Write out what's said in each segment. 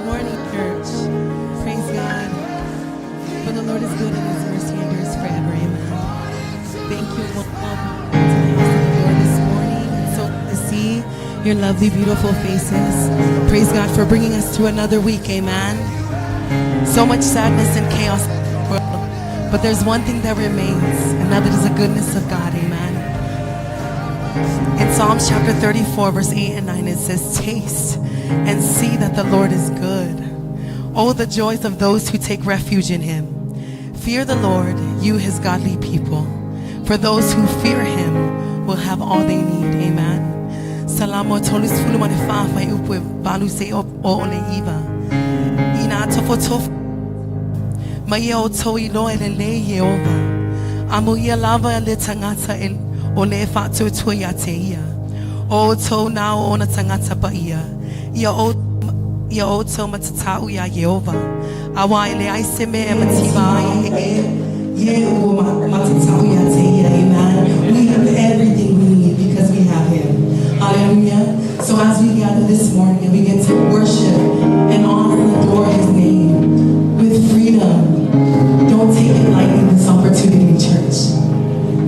morning, church. Praise God. For the Lord is good and His mercy endures forever. Amen. Thank you, welcome to the house of the Lord this morning. It's so good to see your lovely, beautiful faces. Praise God for bringing us to another week. Amen. So much sadness and chaos in the world, but there's one thing that remains, and that is the goodness of God. Amen. In Psalms chapter 34, verse 8 and 9, it says, "Taste and see that the Lord is good. Oh, the joys of those who take refuge in Him. Fear the Lord, you His godly people. For those who fear Him will have all they need." Amen. Salamo tolus fuluma ne fafa upwe balu se o ole iva. Ina tofotof. Maye outou ilo elele Yehova. Amu ia lava le tangata el ole fatu tuya teia. Outou now ona tangata paia. Ia outou matatau ya Yehova. Awa ele aiseme matiba Yehova matatau ya teia. Amen. We have everything we need because we have Him. Hallelujah. So as we gather this morning and we get to worship and honor and adore His name with freedom, don't take it lightly, this opportunity, church.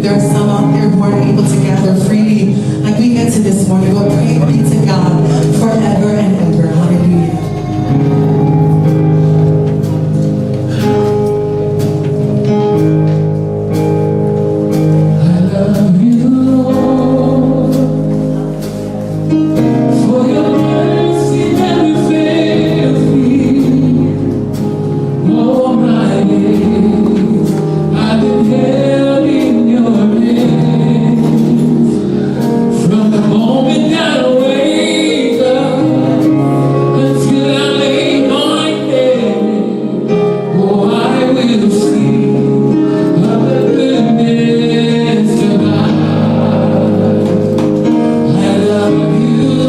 There are some out there who aren't able to gather freely like we get to this morning, but pray be to God forever and ever. Hallelujah. You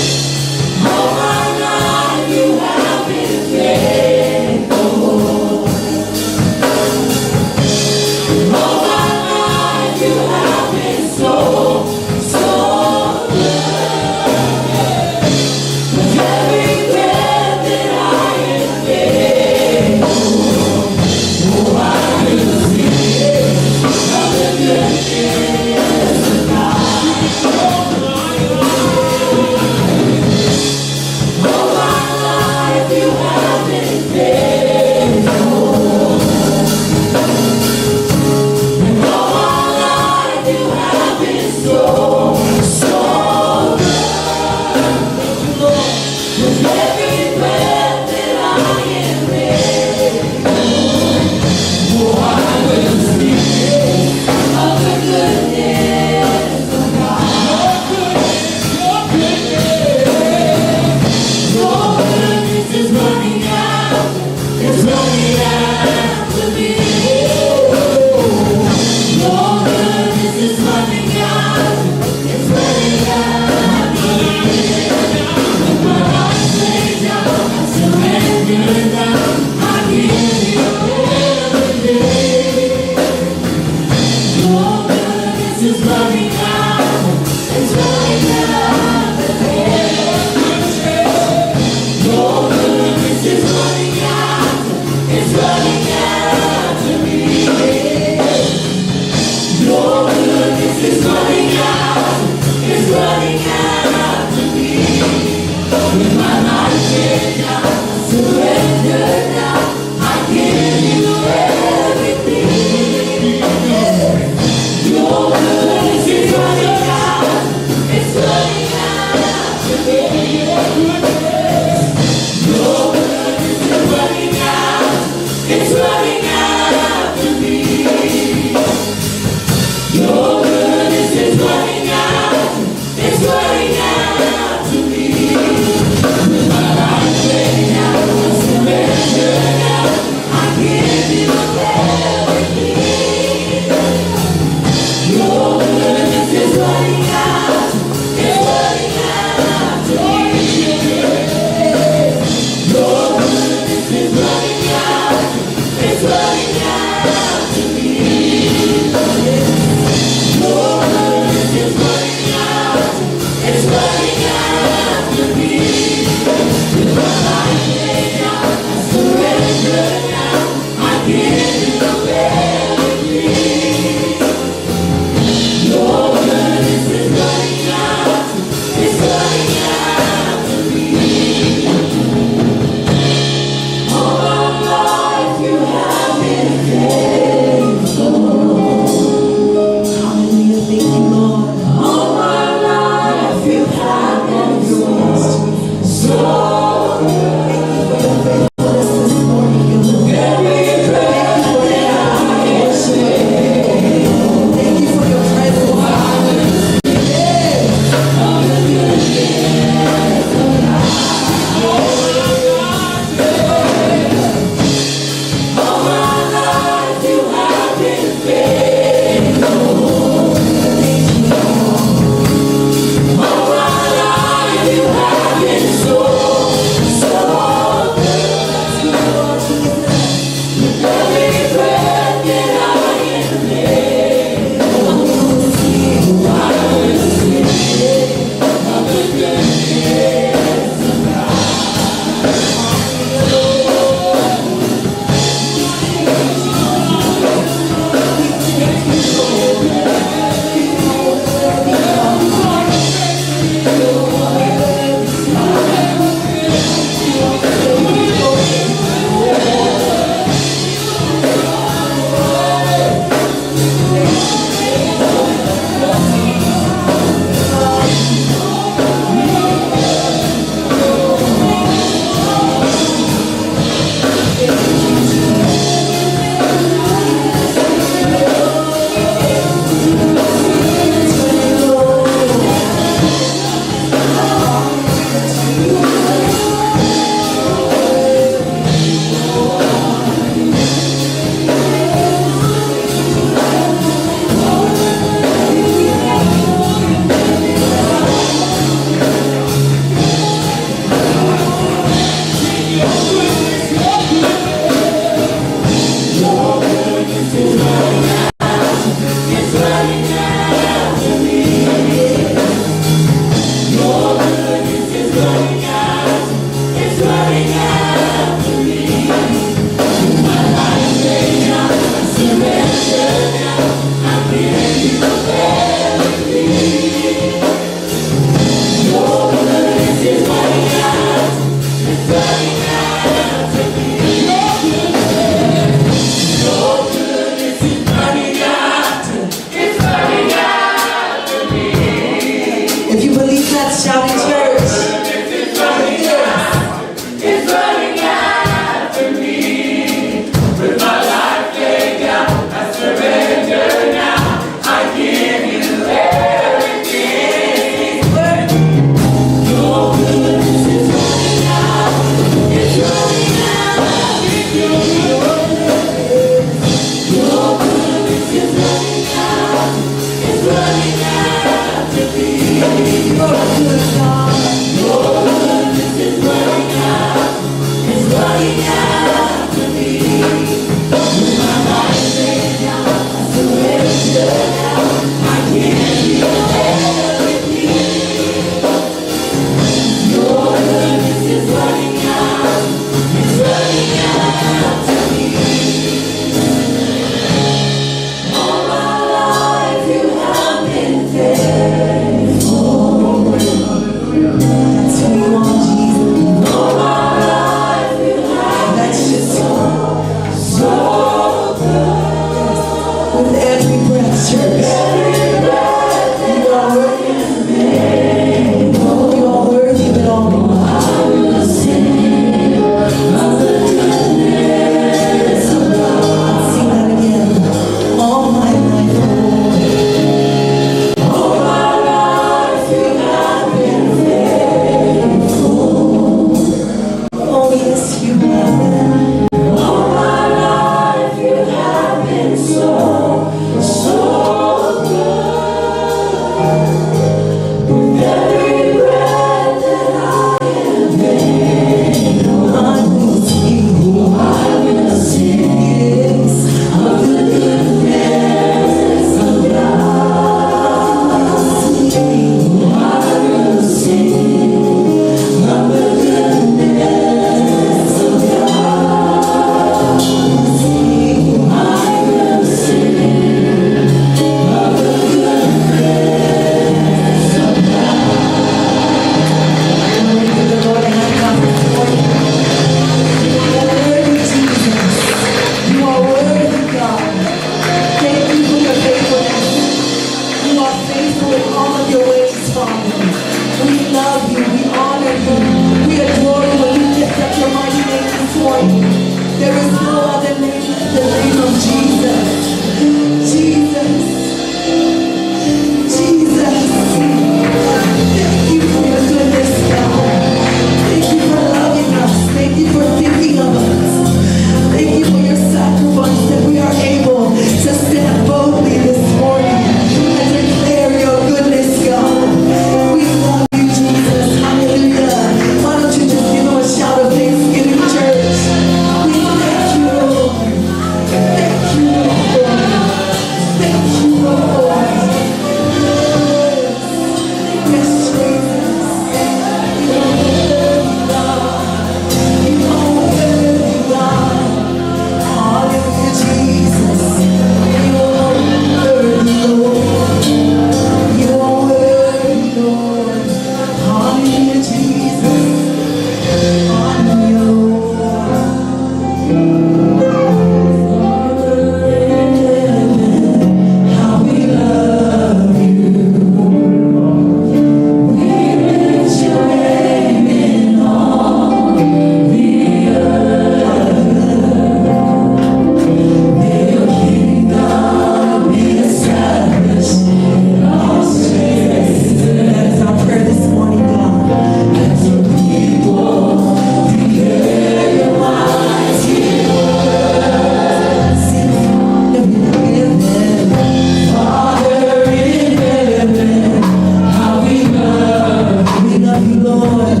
Oh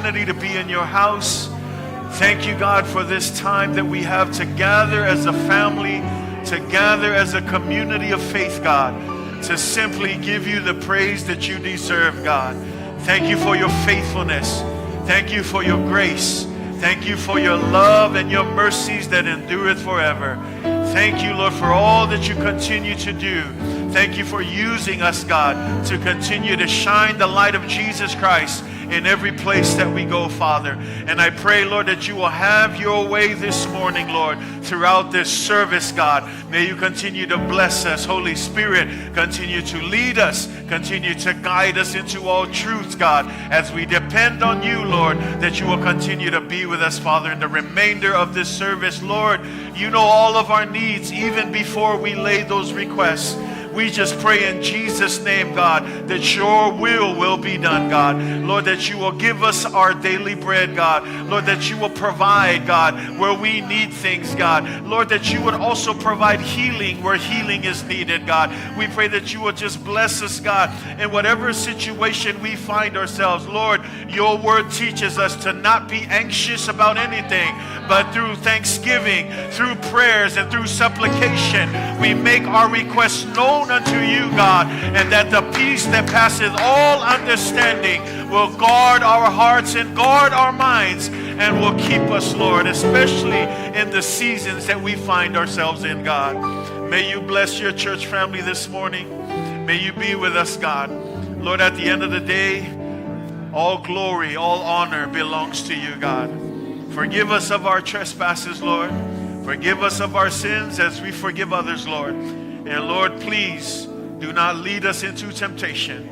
opportunity to be in your house. Thank you, God, for this time that we have to gather as a family, to gather as a community of faith, God, to simply give you the praise that you deserve, God. Thank you for your faithfulness. Thank you for your grace. Thank you for your love and your mercies that endureth forever. Thank you, Lord, for all that you continue to do. Thank you for using us, God, to continue to shine the light of Jesus Christ in every place that we go, Father. And I pray, Lord, that you will have your way this morning, Lord, throughout this service, God. May you continue to bless us. Holy Spirit, continue to lead us, continue to guide us into all truths, God, as we depend on you, Lord, that you will continue to be with us, Father, in the remainder of this service. Lord, you know all of our needs even before we lay those requests. We just pray in Jesus' name, God, that your will be done, God. Lord, that you will give us our daily bread, God. Lord, that you will provide, God, where we need things, God. Lord, that you would also provide healing where healing is needed, God. We pray that you will just bless us, God, in whatever situation we find ourselves. Lord, your word teaches us to not be anxious about anything, but through thanksgiving, through prayers, and through supplication, we make our requests known unto you, God, and that the peace that passeth all understanding will guard our hearts and guard our minds and will keep us, Lord, especially in the seasons that we find ourselves in, God. May you bless your church family this morning. May you be with us, God. Lord, at the end of the day, all glory, all honor belongs to you, God. Forgive us of our trespasses, Lord. Forgive us of our sins as we forgive others, Lord. And Lord, please do not lead us into temptation.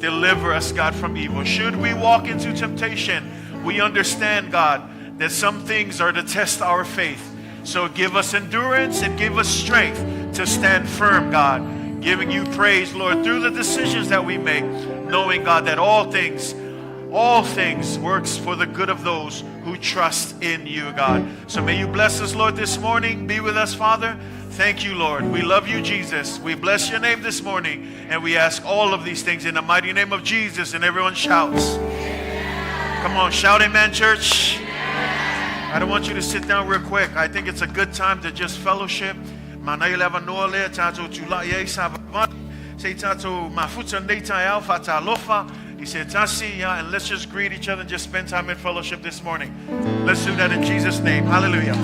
Deliver us, God, from evil. Should we walk into temptation, we understand, God, that some things are to test our faith. So give us endurance and give us strength to stand firm, God, giving you praise, Lord, through the decisions that we make, knowing, God, that all things works for the good of those who trust in you, God. So may you bless us, Lord, this morning. Be with us, Father. Thank you, Lord. We love you, Jesus. We bless your name this morning, and we ask all of these things in the mighty name of Jesus. And everyone shouts. Come on, shout amen, church. I don't want you to sit down real quick. I think it's a good time to just fellowship. He said, and let's just greet each other and just spend time in fellowship this morning. Let's do that in Jesus' name. Hallelujah.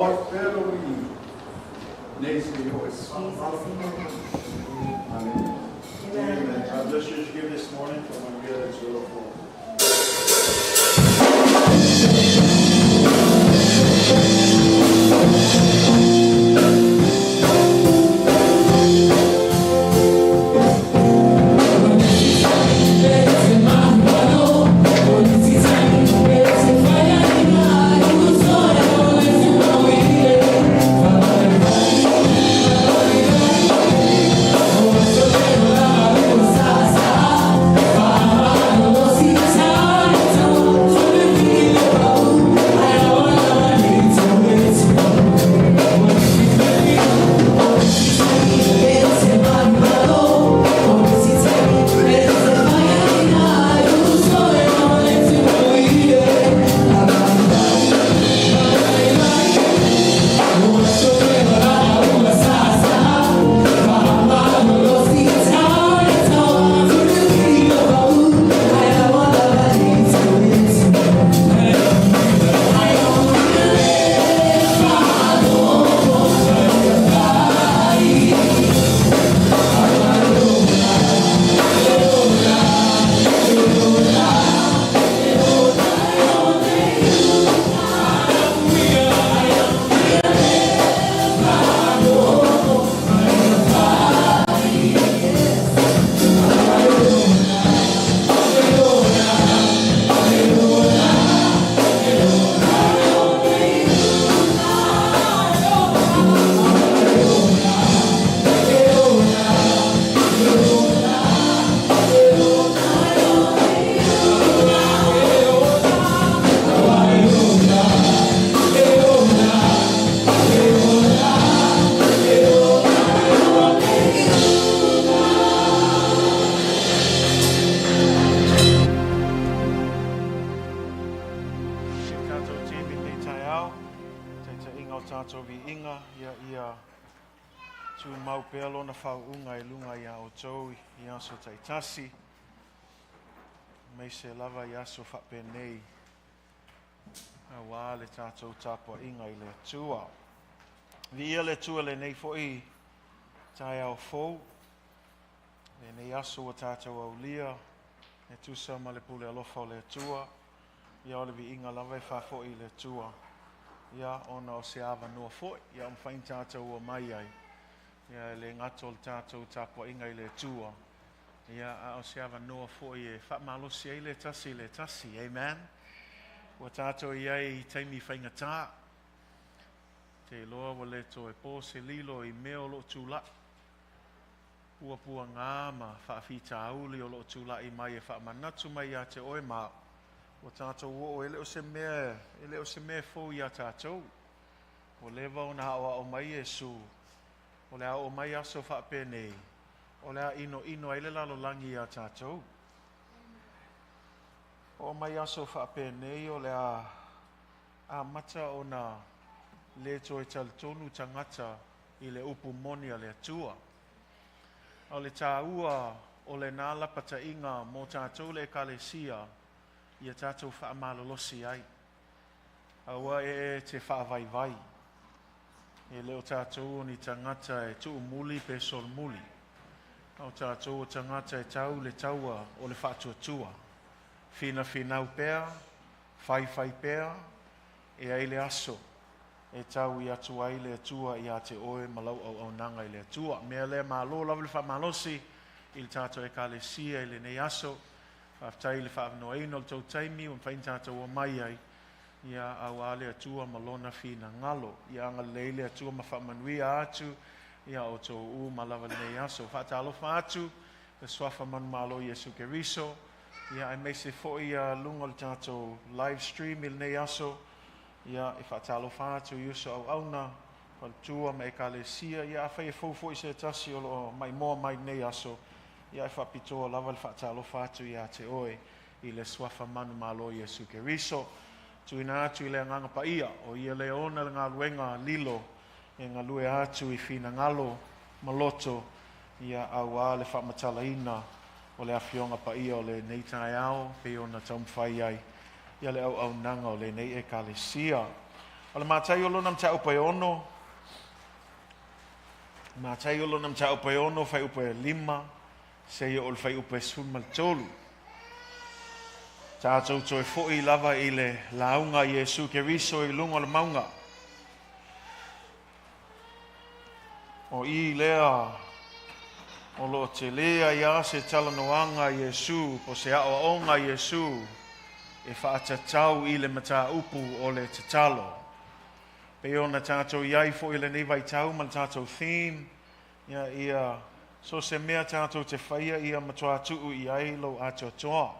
Amen. God bless you here this morning for my good and beautiful. Tatou vi inga ia tu mau pea lona whauunga I lunga ia outou I aso taitasi mai se lava I aso whapenei a wā le tātou tāpua inga I le atua vi ia le atua le nei fo'i tai au fou le nei aso o tātou au lia e tusa ma le pule alofa o le atua ia o le vi inga lava I whafo'i le atua ia ona o se ava noa foi ia on fain tātou o mai ai ia le ngato le tātou tāpua inga I le tua ia a o se ava noa foi e whamalosi ai le tasi amen o tātou iai taimi whainga tā te loa wa le to e pō se lilo I meo lo tūla pua ngā ma whaafita auli o lo tūla I mai e whaamanatu mai a te oe mao o tātou o ele o se mea fōu I a tātou. O lewa o na hawa o mai e su. O lea o mai aso whapene. O lea ino ele lalo langi I a tātou. O mai aso whapene o lea a mata o na le to e talitonu tangata I le upu moni a le atua. O le tāua o le nāla pata inga mo tātou le kalesia ia tātou whaamalolosi ai. Aua e te whaavaivai. E leo tātou ni tangata e tuu muli pe sol muli. Au tātou o tangata e tau le taua o le whaatuatua. Whina pea, whai pea, e ai le aso. E tau I atu ai le atua I a te oe malau au nanga I le atua. Mea le malo lawa le whaamalosi I le tātou e kalesia I le nei aso. Aftai le whaafanoa ino le tau taimi o whain tātou o mai ai ia au ale atua malona whina ngalo ia anga leile atua ma whaamanuia atu ia o tō u malawa nei aso whaatalofa atu le swafa manu malo Yesu Keriso ia ai meise fo'i lunga le tātou live stream il nei aso ia I whaatalofa atu Yuso au auna whaltua me ekalesia ia awhai e fo'i se tasi o lo mai moa mai nei aso ia e whapitoa lava le whaatalofa atu ia te oe I le swafa manu malo Yesu Keriso. Tuina atu I le nganga pa ia o ia le ona le ngā luenga lilo e ngā lue atu I whina ngalo maloto ia au a le whamatalaina o le awhionga pa ia o le neitai au pe ona taumwhai ai ia le au nanga o le nei e kalesia. O le Mataio lona mta upe ono. Mataio lona mta upe ono, fai upe 5, se o le fai upe sun mal tolu. Tatou toi fo'i lava i le launga Iesu Keriso i lunga le maunga. O i lea, o lo te lea ia se talanoanga Iesu, po se aonga Iesu, e whaatatau i le mata upu o le Tatalo. Pe ona tatou iai fo'i le nei vai tau, ma tatou theme, ia, so se mea tatou te whaia ia matua tuu iai lo Atoatoa.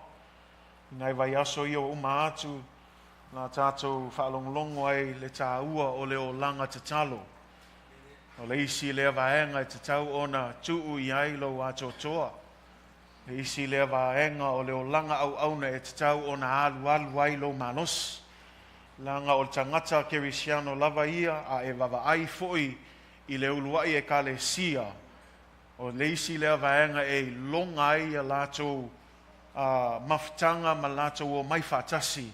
Nai vai aso ia o atu na tatou whaalonglongo ai le tāua o le o langa Tatalo. O le isi lea vaenga i tatau ona tuu i ai lo Atoatoa. Le isi lea vaenga o le o langa au auna e tatau ona alu ai lo manos. Langa o tangata kerisiano lava ia a e vava ai foi i le uluai e kale sia. O le isi lea vaenga e longa ai a lato mafutanga ma lato o mai fatasi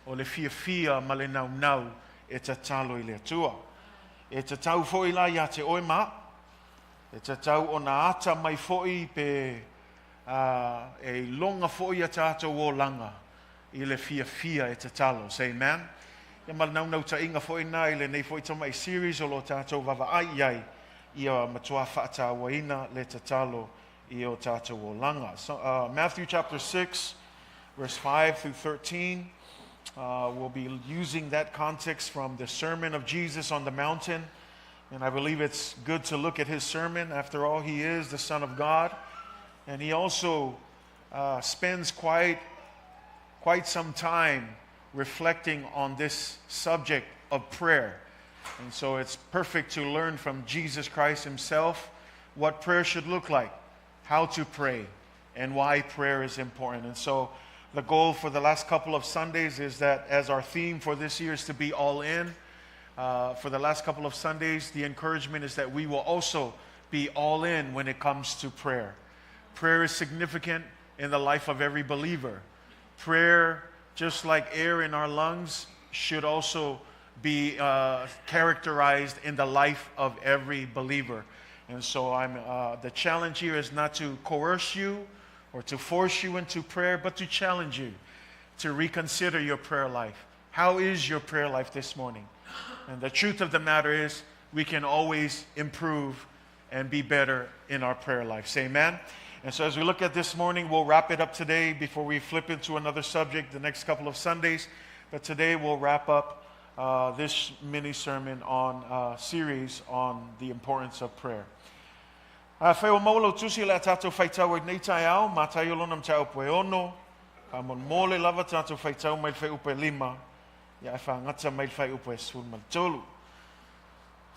o le fia ma le nau e tatalo i le atua. E tatau foi la ia te oema, e tatau o na ata mai foi pe e longa foi a tatou o langa i le fia e tatalo. Say amen. E mal nau ta inga foi na i le nei foi tama i series o lo tatou vava ai iai ia matua whaata waina le tatalo i o tatou o langa. So, Matthew chapter 6, verse 5 through 13. We'll be using that context from the sermon of Jesus on the mountain. And I believe it's good to look at his sermon. After all, he is the Son of God. And he also spends quite some time reflecting on this subject of prayer. And so it's perfect to learn from Jesus Christ himself what prayer should look like, how to pray, and why prayer is important. And so the goal for the last couple of Sundays is that as our theme for this year is to be all in, for the last couple of Sundays, the encouragement is that we will also be all in when it comes to prayer. Prayer is significant in the life of every believer. Prayer, just like air in our lungs, should also be characterized in the life of every believer. And so the challenge here is not to coerce you or to force you into prayer, but to challenge you to reconsider your prayer life. How is your prayer life this morning? And the truth of the matter is we can always improve and be better in our prayer life. Say amen. And so as we look at this morning, we'll wrap it up today before we flip into another subject the next couple of Sundays. But today we'll wrap up this mini sermon on series on the importance of prayer. Whai o maula tusi le tatou whaitau e nei tai au, Mataio lona mta upe ono, ka mon mole lava tatou whaitau mai whai upe 5, ia e whangata mai whai upe sun mal tolu.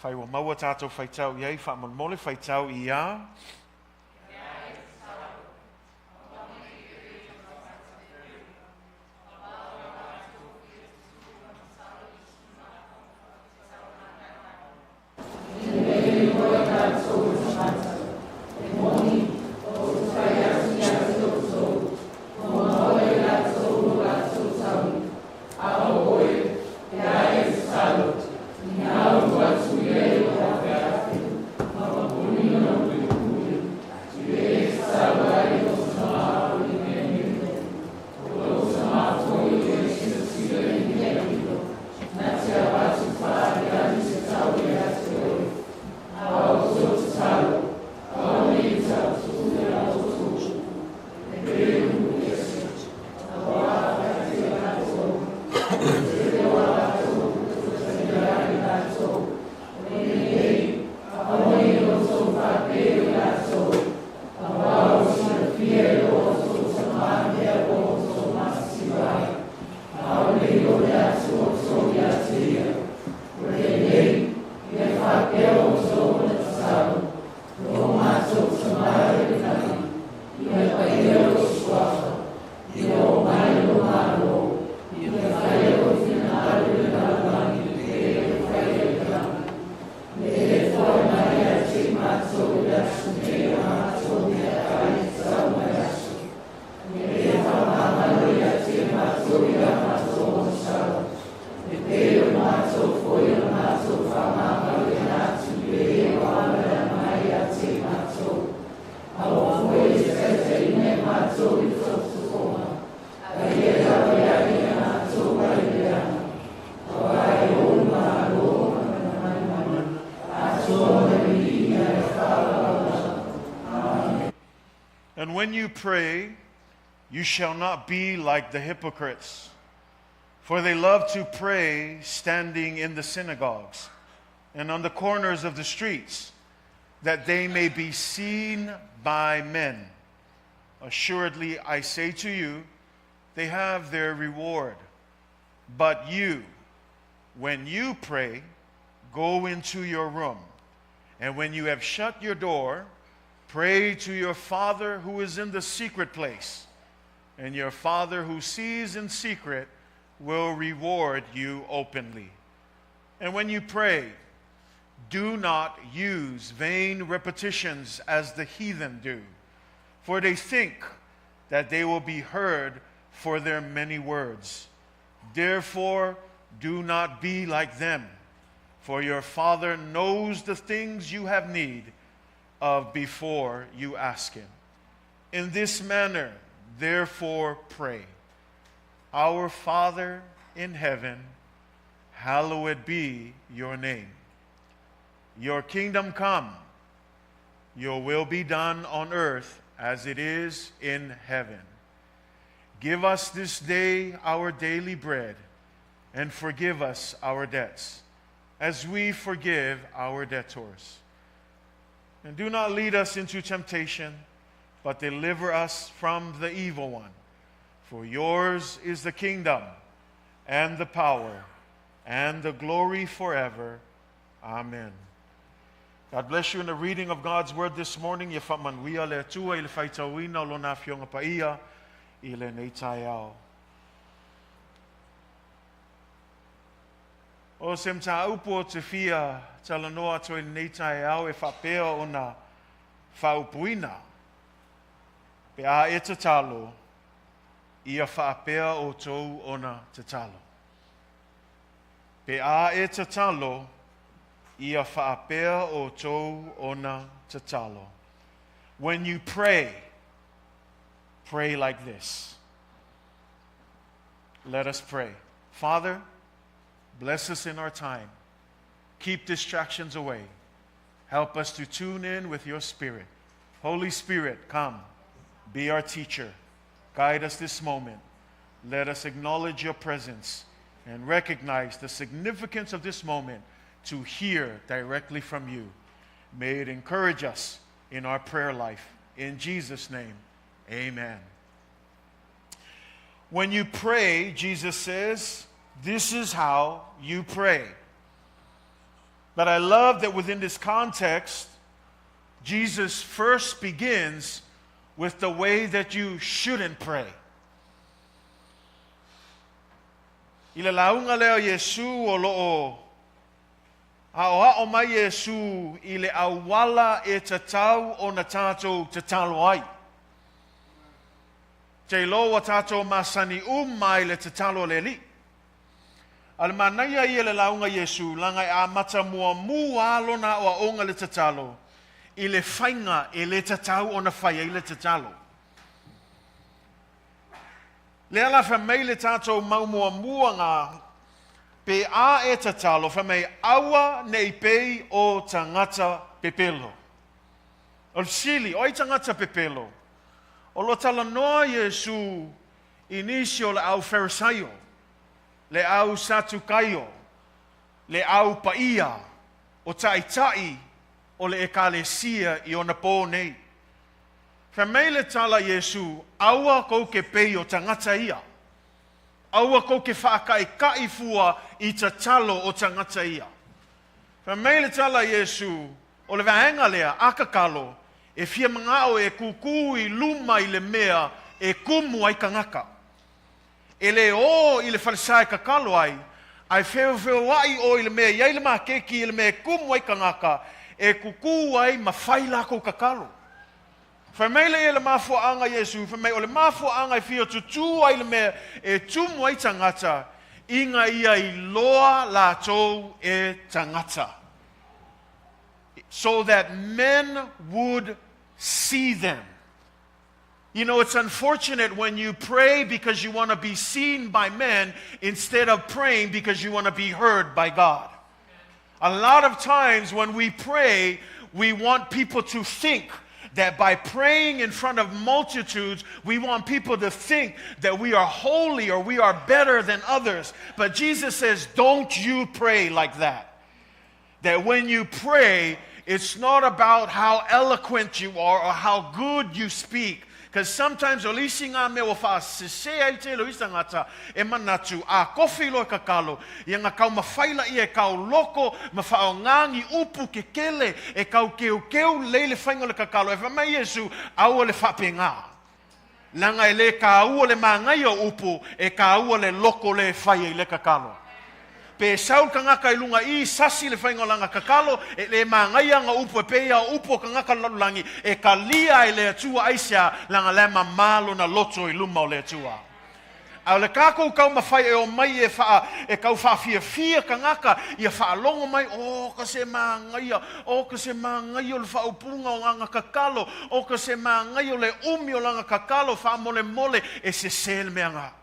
Whai o maua tatou whaitau iei, wha mon mole whaitau ia, And when you pray, you shall not be like the hypocrites, for they love to pray standing in the synagogues and on the corners of the streets, that they may be seen by men. Assuredly, I say to you, they have their reward. But you, when you pray, go into your room, and when you have shut your door, pray to your Father who is in the secret place, and your Father who sees in secret will reward you openly. And when you pray, do not use vain repetitions as the heathen do, for they think that they will be heard for their many words. Therefore, do not be like them, for your Father knows the things you have need of before you ask Him. In this manner, therefore, pray. Our Father in heaven, hallowed be your name. Your kingdom come, your will be done on earth as it is in heaven. Give us this day our daily bread, and forgive us our debts, as we forgive our debtors. And do not lead us into temptation, but deliver us from the evil one. For yours is the kingdom, and the power, and the glory forever. Amen. God bless you in the reading of God's word this morning. Manuia le Atua i le whaitauina o lona fionga paia i le Mataio. O se mta upo te fia talanoa to i Mataio e whapea o na whaupuina. Pe a e Tatalo ia whapea outou o na Tatalo. Pe a e Tatalo ia whaapea outou ona Tatalo. When you pray, pray like this. Let us pray. Father, bless us in our time. Keep distractions away. Help us to tune in with your Spirit. Holy Spirit, come. Be our teacher. Guide us this moment. Let us acknowledge your presence and recognize the significance of this moment to hear directly from you. May it encourage us in our prayer life. In Jesus' name, amen. When you pray, Jesus says, this is how you pray. But I love that within this context, Jesus first begins with the way that you shouldn't pray. I le launga leo Yesu o loo Aoa mai Yesu i le awala e tatau o na tatou tatalo ai. Te loa tatou masani mai le tatalo le li. Al manaya i le launga Yesu langa a mata mua alona o onga le tatalo i le whainga e le tatau o na whaia i le tatalo. Le ala whamei le tatou mua ngā pe a e tatalo whamei awa nei pei o tangata pepelo. O sili, oi tangata pepelo. O lo tala noa Yesu inisio le au Farisaio, le au Satukaio, le au paia, o taitai, o le ekalesia i ona pō nei. Whamei le tala Yesu, awa kou ke pei o tangata ia. Aua kou ke whaakai fua i tatalo o tangata ia. Whamei le tala Yesu, o le vahenga lea, akakalo, e fia mangao e kuku i luma i le mea, e kumu ai kangaka. E le o i le Farisai kakalo ai feo ai o i le mea, iai le makeki i le mea, kumu ai kangaka, e kuku ai mawhai lako kakalo. Whamei le e le mafuaanga Yesu, whamei o le mafuaanga i fio tutu ai le mea e tumu ai tangata, inga ia i loa lātou e tangata. So that men would see them. You know, it's unfortunate when you pray because you want to be seen by men instead of praying because you want to be heard by God. A lot of times when we pray, we want people to think that by praying in front of multitudes, we want people to think that we are holy or we are better than others. But Jesus says, don't you pray like that. That when you pray, it's not about how eloquent you are or how good you speak. Because sometimes o lisi ngā mea o wha se ai te lo isa ngata e manatu a kofi lo kakalo i ngā kau mawhaila i e kau loko ma whao ngangi upu ke kele e kau keu leile whaingo le kakalo e whamai Yesu au le whape ngā langa e le ka ua le mangai o upu e ka ua le loko le whai i le kakalo pe saul ka ngaka i lunga i sasi le whaingo langa kakalo e le mangai anga upu e peia upu ka ngaka lalulangi e ka lia i le atua aisia langa le Mamalu na loto i luma o le atua au le kako kau mawhai e o mai e kau whawhia ka ngaka i a whaalongo mai o ka se mangai o ka se mangai o le whaupunga o langa kakalo o ka se mangai o le umi o langa kakalo wha mole e se sel meanga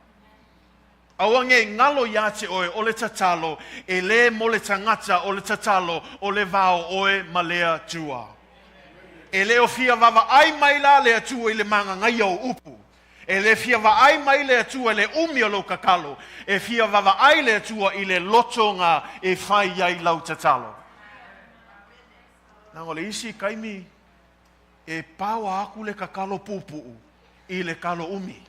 awange ngalo yate oe o le tatalo e le mole tangata o le tatalo o le vao oe malea tua. E le o fia vava ai mai la le atua i le manga ngai o upu. E le fia vava ai mai le atua le umi o lo kakalo. E fia vava ai le atua i le lotonga e fai ai lau tatalo. Nang o le isi kaimi e pawa aku le kakalo pupu i le kalo umi.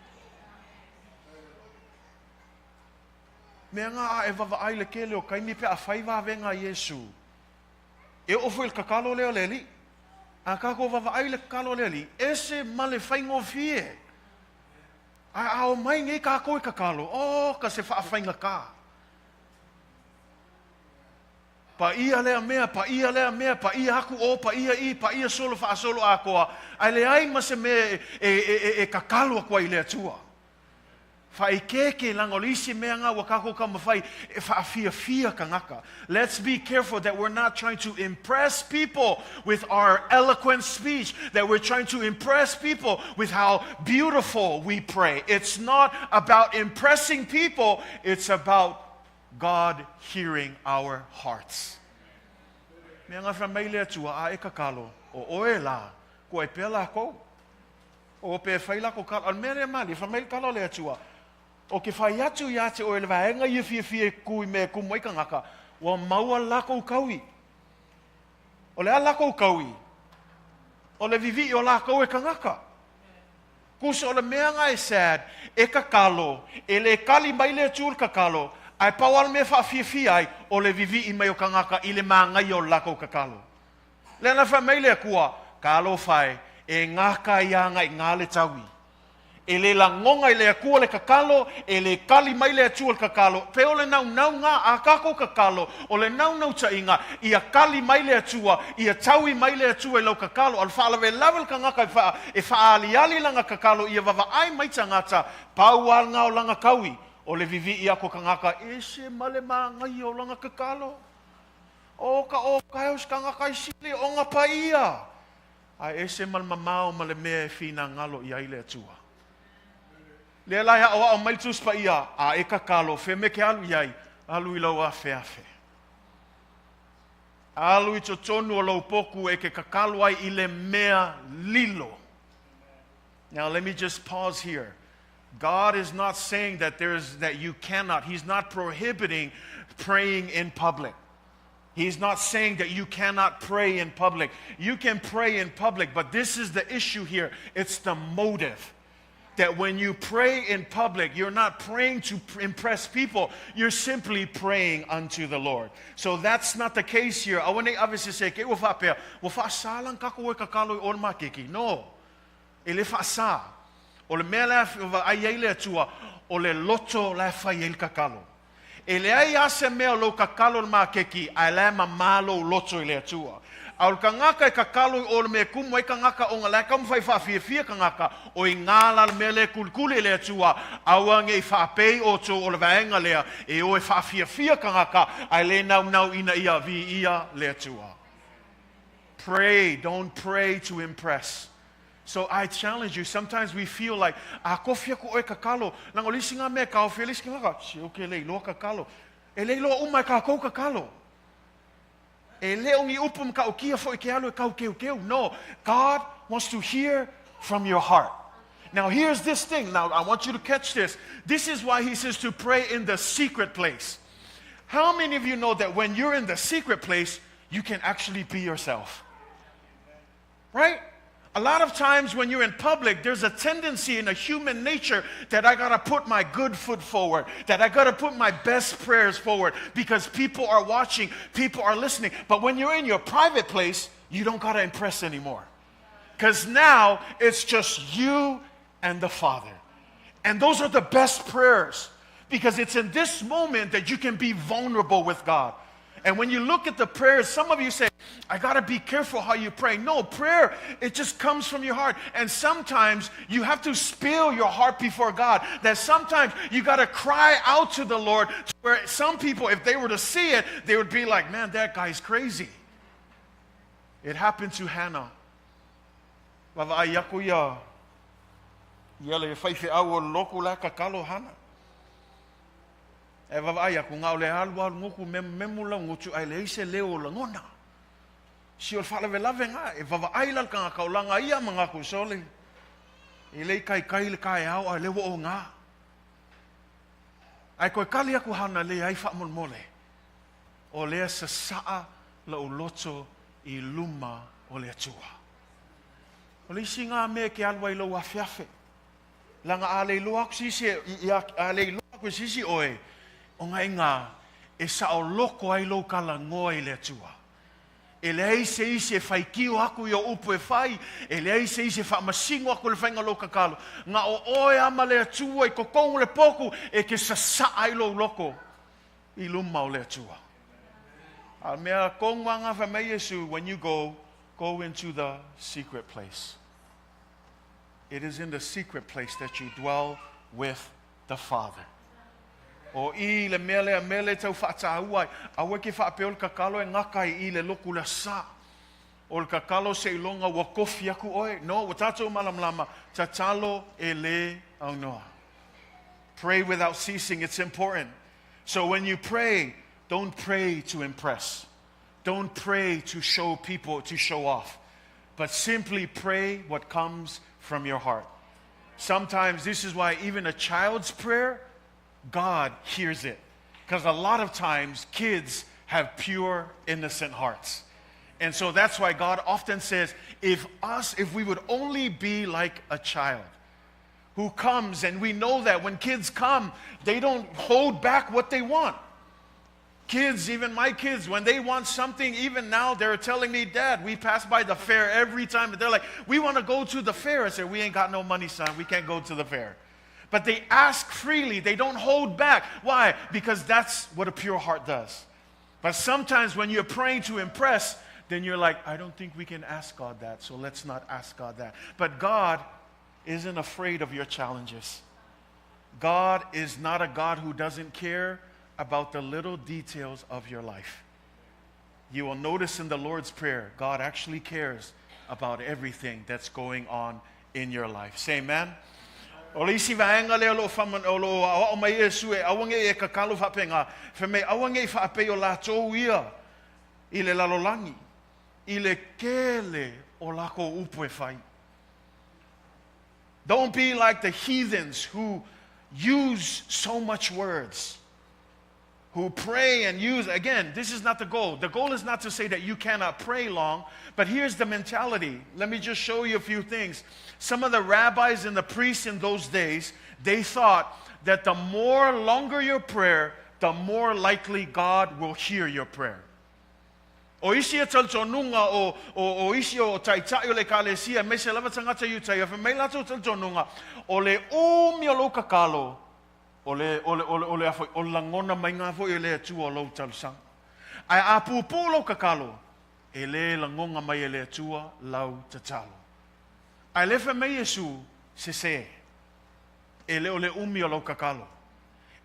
Mea ngā e vava ai le kele o kaimi pe a whaiva venga Yesu. E ofo il kakalo leo leli. A kako vava ai le kakalo leli. Ese male whaingo fie. A o mai ngai kako i kakalo. O ka se wha whainga ka. Pa ia lea mea, pa ia lea mea, pa ia haku o, pa ia i, pa ia solo wha solo a koa. Ai le ai ma se mea e kakalo a koa i lea tua. Let's be careful that we're not trying to impress people with our eloquent speech, that we're trying to impress people with how beautiful we pray. It's not about impressing people, it's about God hearing our hearts. Mea ngā whamai tua a e kakalo, o oe la, ko e pēla ko, o pe whaila ko kalo, al mere mali, whamai kalo lea tua, o ke whai atu i ate o e lewa enga i fie kui me kumoi ka ngaka, wa maua lako kaui. O le a lako kaui. O le vivi o lako e ka ngaka. Kusa o le mea nga e sad, e ka kalo, e le kali mai le tūr ka kalo, ai pawal me wha fie ai, o le vivi i mai o ka ngaka, i le mangai o lako ka kalo. Le na wha mai le kua, kalo whai, e ngaka i anga i ngā le taui. E le la ngonga i le akua le kakalo, e le kali mai le atua le kakalo. Pe o le nau ngā a kako kakalo, o le nau ta inga, i a kali mai le atua, i a taui mai le atua i lau kakalo, al whaalawe level ka ngaka e whaali langa kakalo, i a vava ai mai tangata, pau al ngā o langa kaui, o le vivi i ako ka ngaka, e se male maa ngai o langa kakalo. O ka eus ka ngaka i sili, o ngā pa ia. Ai e se mal mamao male mea e whina ngalo i aile atua. Le lai o mai tus pa ia a e kakalo fe me ke alu iai alu I lau a fe afe. Alu I totonu o lau poku e ke kakalo ai I le mea lilo. Now let me just pause here. God is not saying that you cannot. He's not prohibiting praying in public. He's not saying that you cannot pray in public. You can pray in public, but this is the issue here. It's the motive. That when you pray in public, you're not praying to impress people. You're simply praying unto the Lord. So that's not the case here. I want to obviously say, ke ufa pea, ufa sa lang kako e kakalo I ol makiki. No. Ele fa sa. O le mea la ai ai le atua, o le loto la fai el kakalo. E le ai ase mea lo kakalo le makiki, ai le Mamalu loto I le atua. Au ka ngaka e kakalo I o le mea kumu e ka ngaka o ngā lai kamu whai whawhia ka ngaka o I ngāla le mea le kulikuli le atua awange I whapei o tō o le vaenga lea e o e whawhia ka ngaka ai le nau ina ia vi ia le atua. Pray, don't pray to impress. So I challenge you, sometimes we feel like, a kofia ko e kakalo, nango lisi ngā mea ka o whia lisi ngaka, si oke lei loa kakalo, e lei loa umai ka kou kakalo. E leo ngi upum ka ukia fo ke alu ka keu. No, God wants to hear from your heart. Now here's this thing. Now I want you to catch this. This is why he says to pray in the secret place. How many of you know that when you're in the secret place, you can actually be yourself? Right? A lot of times when you're in public, there's a tendency in a human nature that I got to put my good foot forward, that I got to put my best prayers forward because people are watching, people are listening. But when you're in your private place, you don't got to impress anymore. Because now it's just you and the Father. And those are the best prayers because it's in this moment that you can be vulnerable with God. And when you look at the prayers, some of you say, I got to be careful how you pray. No, prayer, it just comes from your heart. And sometimes you have to spill your heart before God. That sometimes you got to cry out to the Lord. Where some people, if they were to see it, they would be like, man, that guy's crazy. It happened to Hannah. E vavaia ku ngau le halwa ngoku memula ngotu ai le ise leo langona. Si ol fala velave nga e vavaai la ka kaulanga ia mga ku sole. I le kai le kai au ai le wo nga. Ai ko kali aku hana le ai fa mole. O le sa saa la uloto I luma o le atua. O le singa me ke alwa I lo afiafe. Langa ale lo aku sisi ale lo aku sisi oe. O ngai ngā, e sa o loko ai lo kala ngoa I le atua. E le eise ise fai kio aku I o upu e fai, e le eise ise fa masingo aku le whainga lo kakalo. Ngā o oe ama le atua I kokongu le poku, e ke sa ai lo loko I luma o le atua. A mea kongwanga fa me Yesu, when you go into the secret place. It is in the secret place that you dwell with the Father. O I le mele tau whaatahua, awe ke whaapeo le kakalo e ngakai I le loku la sa. O le kakalo se ilonga wa kofi aku oe. No, wa tatou malamlama, tatalo e le au noa. Pray without ceasing, it's important. So when you pray, don't pray to impress. Don't pray to show people, to show off. But simply pray what comes from your heart. Sometimes this is why even a child's prayer, God hears it. Because a lot of times kids have pure, innocent hearts. And so that's why God often says, if we would only be like a child who comes, and we know that when kids come, they don't hold back what they want. Kids, even my kids, when they want something, even now they're telling me, Dad, we pass by the fair every time. They're like, we want to go to the fair. I said, we ain't got no money, son. We can't go to the fair. But they ask freely. They don't hold back. Why? Because that's what a pure heart does. But sometimes when you're praying to impress, then you're like, I don't think we can ask God that, so let's not ask God that. But God isn't afraid of your challenges. God is not a God who doesn't care about the little details of your life. You will notice in the Lord's Prayer, God actually cares about everything that's going on in your life. Say amen. O le isi vaenga leo lo faman o lo o mai Yesu e awange e kakalo fapenga fe me awange fa pe o la ia I le lalolangi I le kele o lako upu e fai. Don't be like the heathens who use so much words, who pray and use. Again, this is not the goal. The goal is not to say that you cannot pray long, but here's the mentality. Let me just show you a few things. Some of the rabbis and the priests in those days, they thought that the more longer your prayer, the more likely God will hear your prayer. O isi e taltonunga o isi o taitai o le kalesia, me se lava tangata yutai, fa me lato taltonunga, o le umi o lo kakalo, o le langona mai ngā fo I le atua o lo talusang. Ai a pupu lo kakalo, e le langonga mai le atua lau tatalo. Ai le fa me Yesu se, e le o le umi o lo kakalo,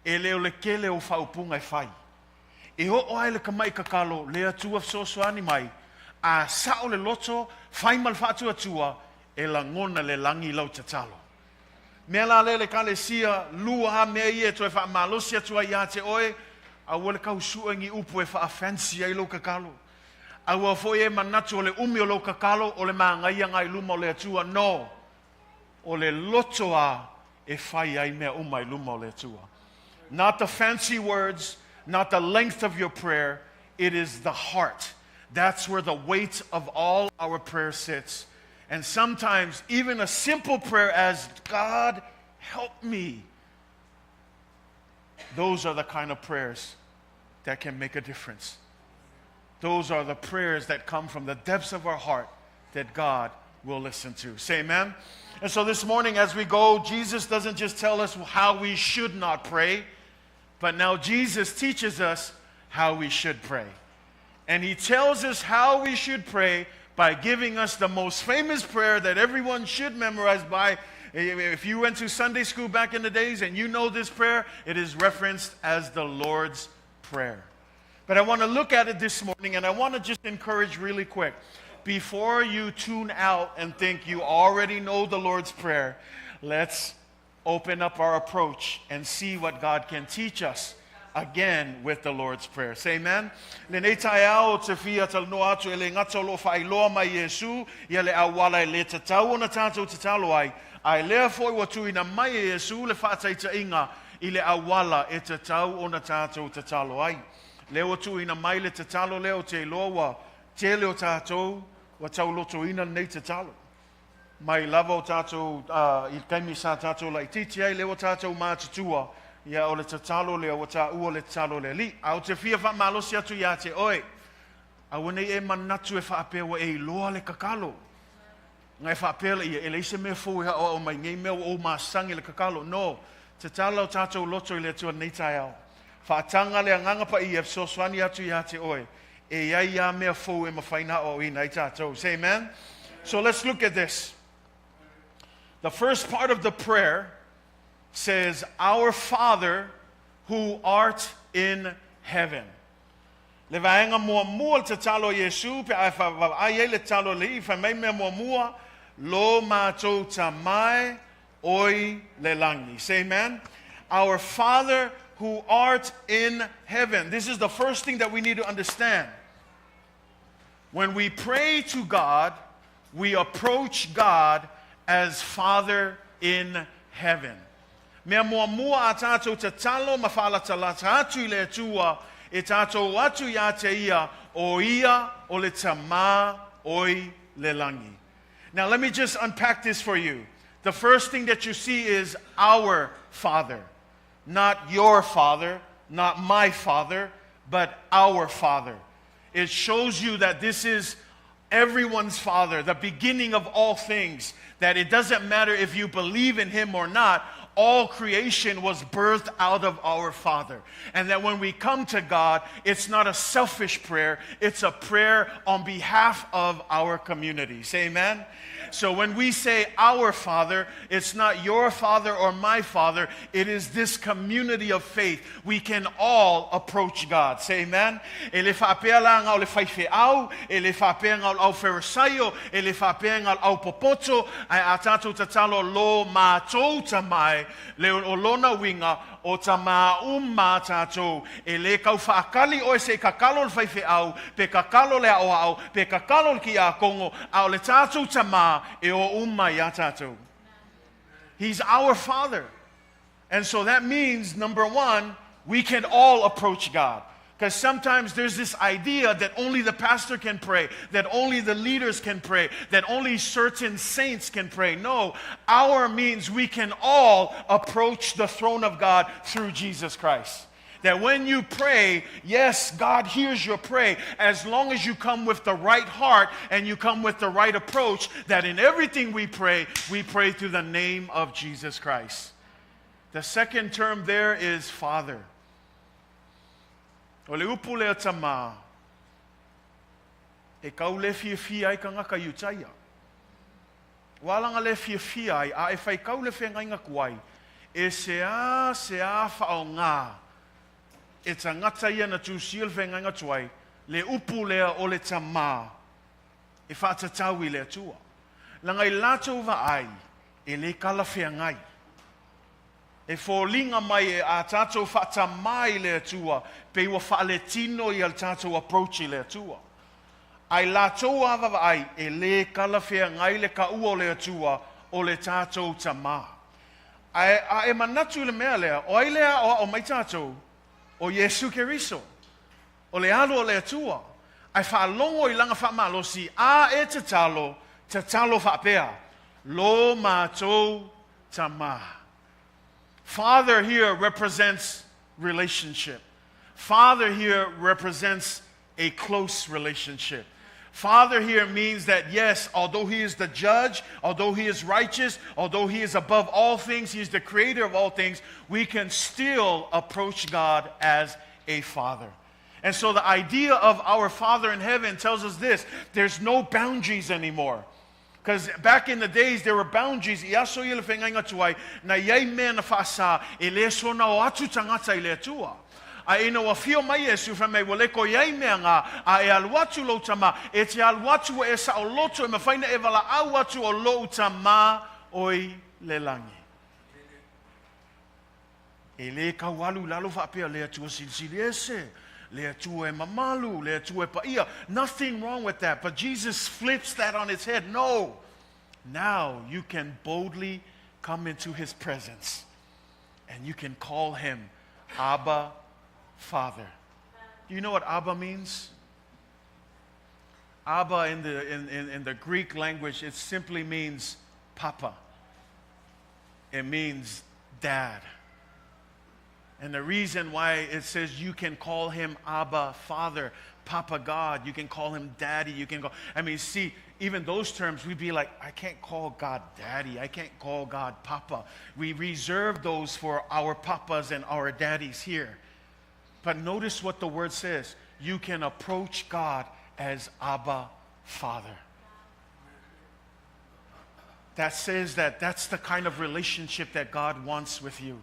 e le o le kele o whaupunga I fai. E ho o ai le kamai kakalo, le atua sosoani mai, a sao le loto, fai mal fatu atua, e langona le langi lau tatalo. Mea la le kalesia, lua ha mea I e toi wha malosia tua I te oe, a wale kau suengi upu e wha fancy ai lo kakalo. Aua foi e manatu o le umi o lo kakalo o le maangaia ngai luma o le atua. No. O le lotoa e whai ai mea uma I luma o le atua. Not the fancy words, not the length of your prayer. It is the heart. That's where the weight of all our prayer sits. And sometimes even a simple prayer as, God, help me. Those are the kind of prayers that can make a difference. Those are the prayers that come from the depths of our heart that God will listen to. Say amen. And so this morning as we go, Jesus doesn't just tell us how we should not pray, but now Jesus teaches us how we should pray. And he tells us how we should pray by giving us the most famous prayer that everyone should memorize by. If you went to Sunday school back in the days and you know this prayer, it is referenced as the Lord's Prayer. But I want to look at it this morning, and I want to just encourage really quick. Before you tune out and think you already know the Lord's Prayer, let's open up our approach and see what God can teach us again with the Lord's Prayer. Say amen. Le nei tai ao te fia tal no atu ele ngata lo fa iloa mai Yesu ia le awala le tatau ona tatou tatalo ai ai lea foi watu ina mai Yesu le fa taita inga I le awala e tatau ona tatou tatalo ai le watu ina mai le tatalo leo te loa te leo tatou wa tau loto ina nei tatalo mai lava o tatou I kaimi sa tatou lai titi ai le o tatou mātutua ia o le tatalo le o ta ua le tatalo le li au te fia fa malosi atu ia te oi au nei e manatu e fa apewa e loa le kakalo ngai fa apela ia ele se me fu o mai ngai me o masangi le kakalo no tatalo tatou loto le tua nei tai au fa tanga le nganga pa I so swani atu ia te oi e ia ia me fu e mafaina o I nei tatou. Say amen. So let's look at this. The first part of the prayer says, Our Father who art in heaven. Le vaenga mua mua te talo Yesu, pe ai le talo li, fa mai me mua mua, lo mātou tamai oi le langi. Say amen. Our Father who art in heaven. This is the first thing that we need to understand. When we pray to God, we approach God as Father in heaven. Mea mua mua a tātou te talo mawhala talata atu I le atua e tātou atu ia te ia o le Tamā oi le langi. Now let me just unpack this for you. The first thing that you see is our Father. Not your father, not my father, but our Father. It shows you that this is everyone's Father, the beginning of all things. That it doesn't matter if you believe in Him or not, all creation was birthed out of our Father. And that when we come to God, it's not a selfish prayer, it's a prayer on behalf of our community. Say amen? So when we say our Father, it's not your father or my father, it is this community of faith. We can all approach God. Say amen? Ele whapea la ngau le whaife au, ele whapea ngau au Farisaio, ele whapea ngau au popoto, ai a tātou tatalo lo mātou tamai, le o lona winga o Tamā mā tātou e le kau whaakali o se kakalo le whaife au, pe kakalo le au au, pe kakalo ki a kongo, au le tātou Tamā e o mai a tātou. He's our Father. And so that means, number one, we can all approach God. Because sometimes there's this idea that only the pastor can pray, that only the leaders can pray, that only certain saints can pray. No, our means we can all approach the throne of God through Jesus Christ. That when you pray, yes, God hears your prayer as long as you come with the right heart and you come with the right approach, that in everything we pray through the name of Jesus Christ. The second term there is Father. O le upu le Tamā, e kau le fia ai ka ngaka iutaia. Walanga le fia ai, a e whai kau le whengai ngakuai, e se a whao ngā, e ta ngata ia na tūsia le whengai ngatuai, le upu lea o le Tamā, e whātatau I le atua. Langai lātou wa ai, e le kala whengai. E fōlinga mai e a tātou whatamai le atua, pe ua whaale tino I al tātou approach I le atua. Ai lātou avava ai, e le kalawhea ngai le ka ua o le atua o le tātou Tamā. Ai e manatu le mea lea, o ai lea o mai tātou, o Yesu Keriso, o le alo o le atua, ai whaalongo I langa whaamalosi, a e tatalo whaapea, lo mātou Tamā. Father here represents relationship. Father here represents a close relationship. Father here means that, yes, although He is the judge, although He is righteous, although He is above all things, He is the creator of all things, we can still approach God as a father. And so the idea of our Father in heaven tells us this: there's no boundaries anymore. Because back in the days, there were boundaries. Iaso I le whenga inga tuai, na iei mea na whaasa, e le sona o atu tangata I le atua. A ino wa fio mai Yesu fra mei wale ko iei mea ngā, a e aluatu lo Tamā, e te aluatu e sa o loto, e mawhaina e wala au atu o lo Tamā oi le langi. E le kawalu lalo whaapea le atua silisili ese. Le atua e mamalu, le atua e paia. Nothing wrong with that. But Jesus flips that on its head. No. Now you can boldly come into His presence. And you can call Him Abba, Father. Do you know what Abba means? Abba in the Greek language, it simply means Papa. It means Dad. And the reason why it says you can call Him Abba, Father, Papa God, you can call Him Daddy, you can call, see, even those terms, we'd be like, I can't call God Daddy, I can't call God Papa. We reserve those for our papas and our daddies here. But notice what the word says. You can approach God as Abba, Father. That says that that's the kind of relationship that God wants with you.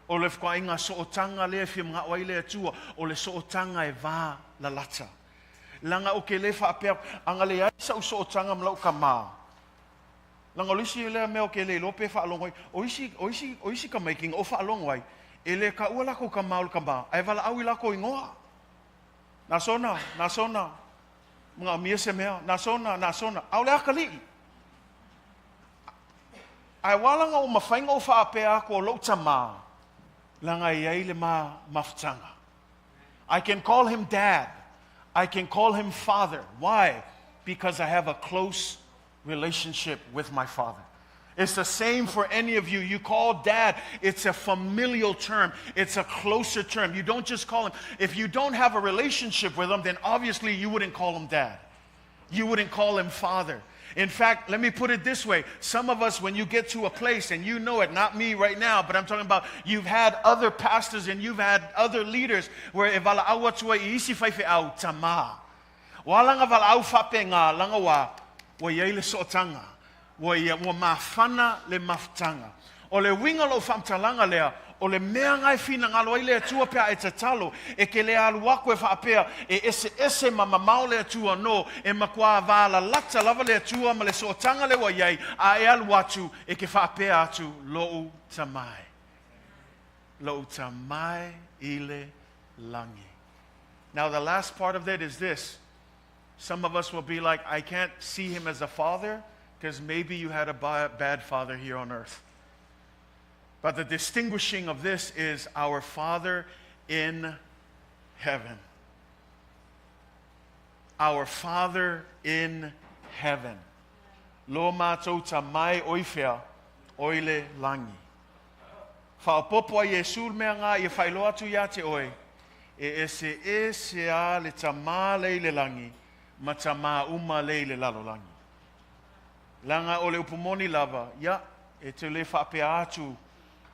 O le whakainga sootanga lea whia mga wai lea tua, o le sootanga e wā la lata. Langa o ke le whaapea, anga le aisa o sootanga mlau ka mā. Langa o lisi lea mea o ke le lope whaalongwai, o isi ka making o whaalongwai, e le ka ua lako ka mā o ka mā, ai wala au I lako ingoa. Nā sona, mga mia se mea, nā sona, au le akali. Ai walanga o mawhainga o whaapea ako o lau Tamā. Langa iai le mafutanga. I can call Him Dad. I can call Him Father. Why? Because I have a close relationship with my Father. It's the same for any of you. You call Dad, it's a familial term. It's a closer term. You don't just call Him. If you don't have a relationship with Him, then obviously you wouldn't call Him Dad. You wouldn't call Him Father. In fact, let me put it this way. Some of us, when you get to a place, and you know it, not me right now, but I'm talking about you've had other pastors and you've had other leaders where e wala awa tua I isi whaiwhi au Tamā. Walanga wala au whape ngā langa wa iei le sootanga. Wa mawhana le mafutanga. O le winga lo whamtalanga lea, o le mea ngai whina ngalo ai le atua pea e tatalo, e ke le aluako e whaapea, e ese mamamao le atua no, e makua wala lata lava le atua ma le sootanga le wa iei, a e aluatu e ke whaapea atu lou tamai. Lou tamai ile langi. Now the last part of that is this. Some of us will be like, I can't see Him as a father, because maybe you had a bad father here on earth. But the distinguishing of this is our Father in heaven. Our Father in heaven. Lo mātou tamai oifea oile langi. Whaopopo a Yesu mea ngā I whailo atu ia te oe. E ese a le tamā leile langi, ma tamā uma leile lalo langi. Langa o le upumoni lava, ia, e te le whaapea atu,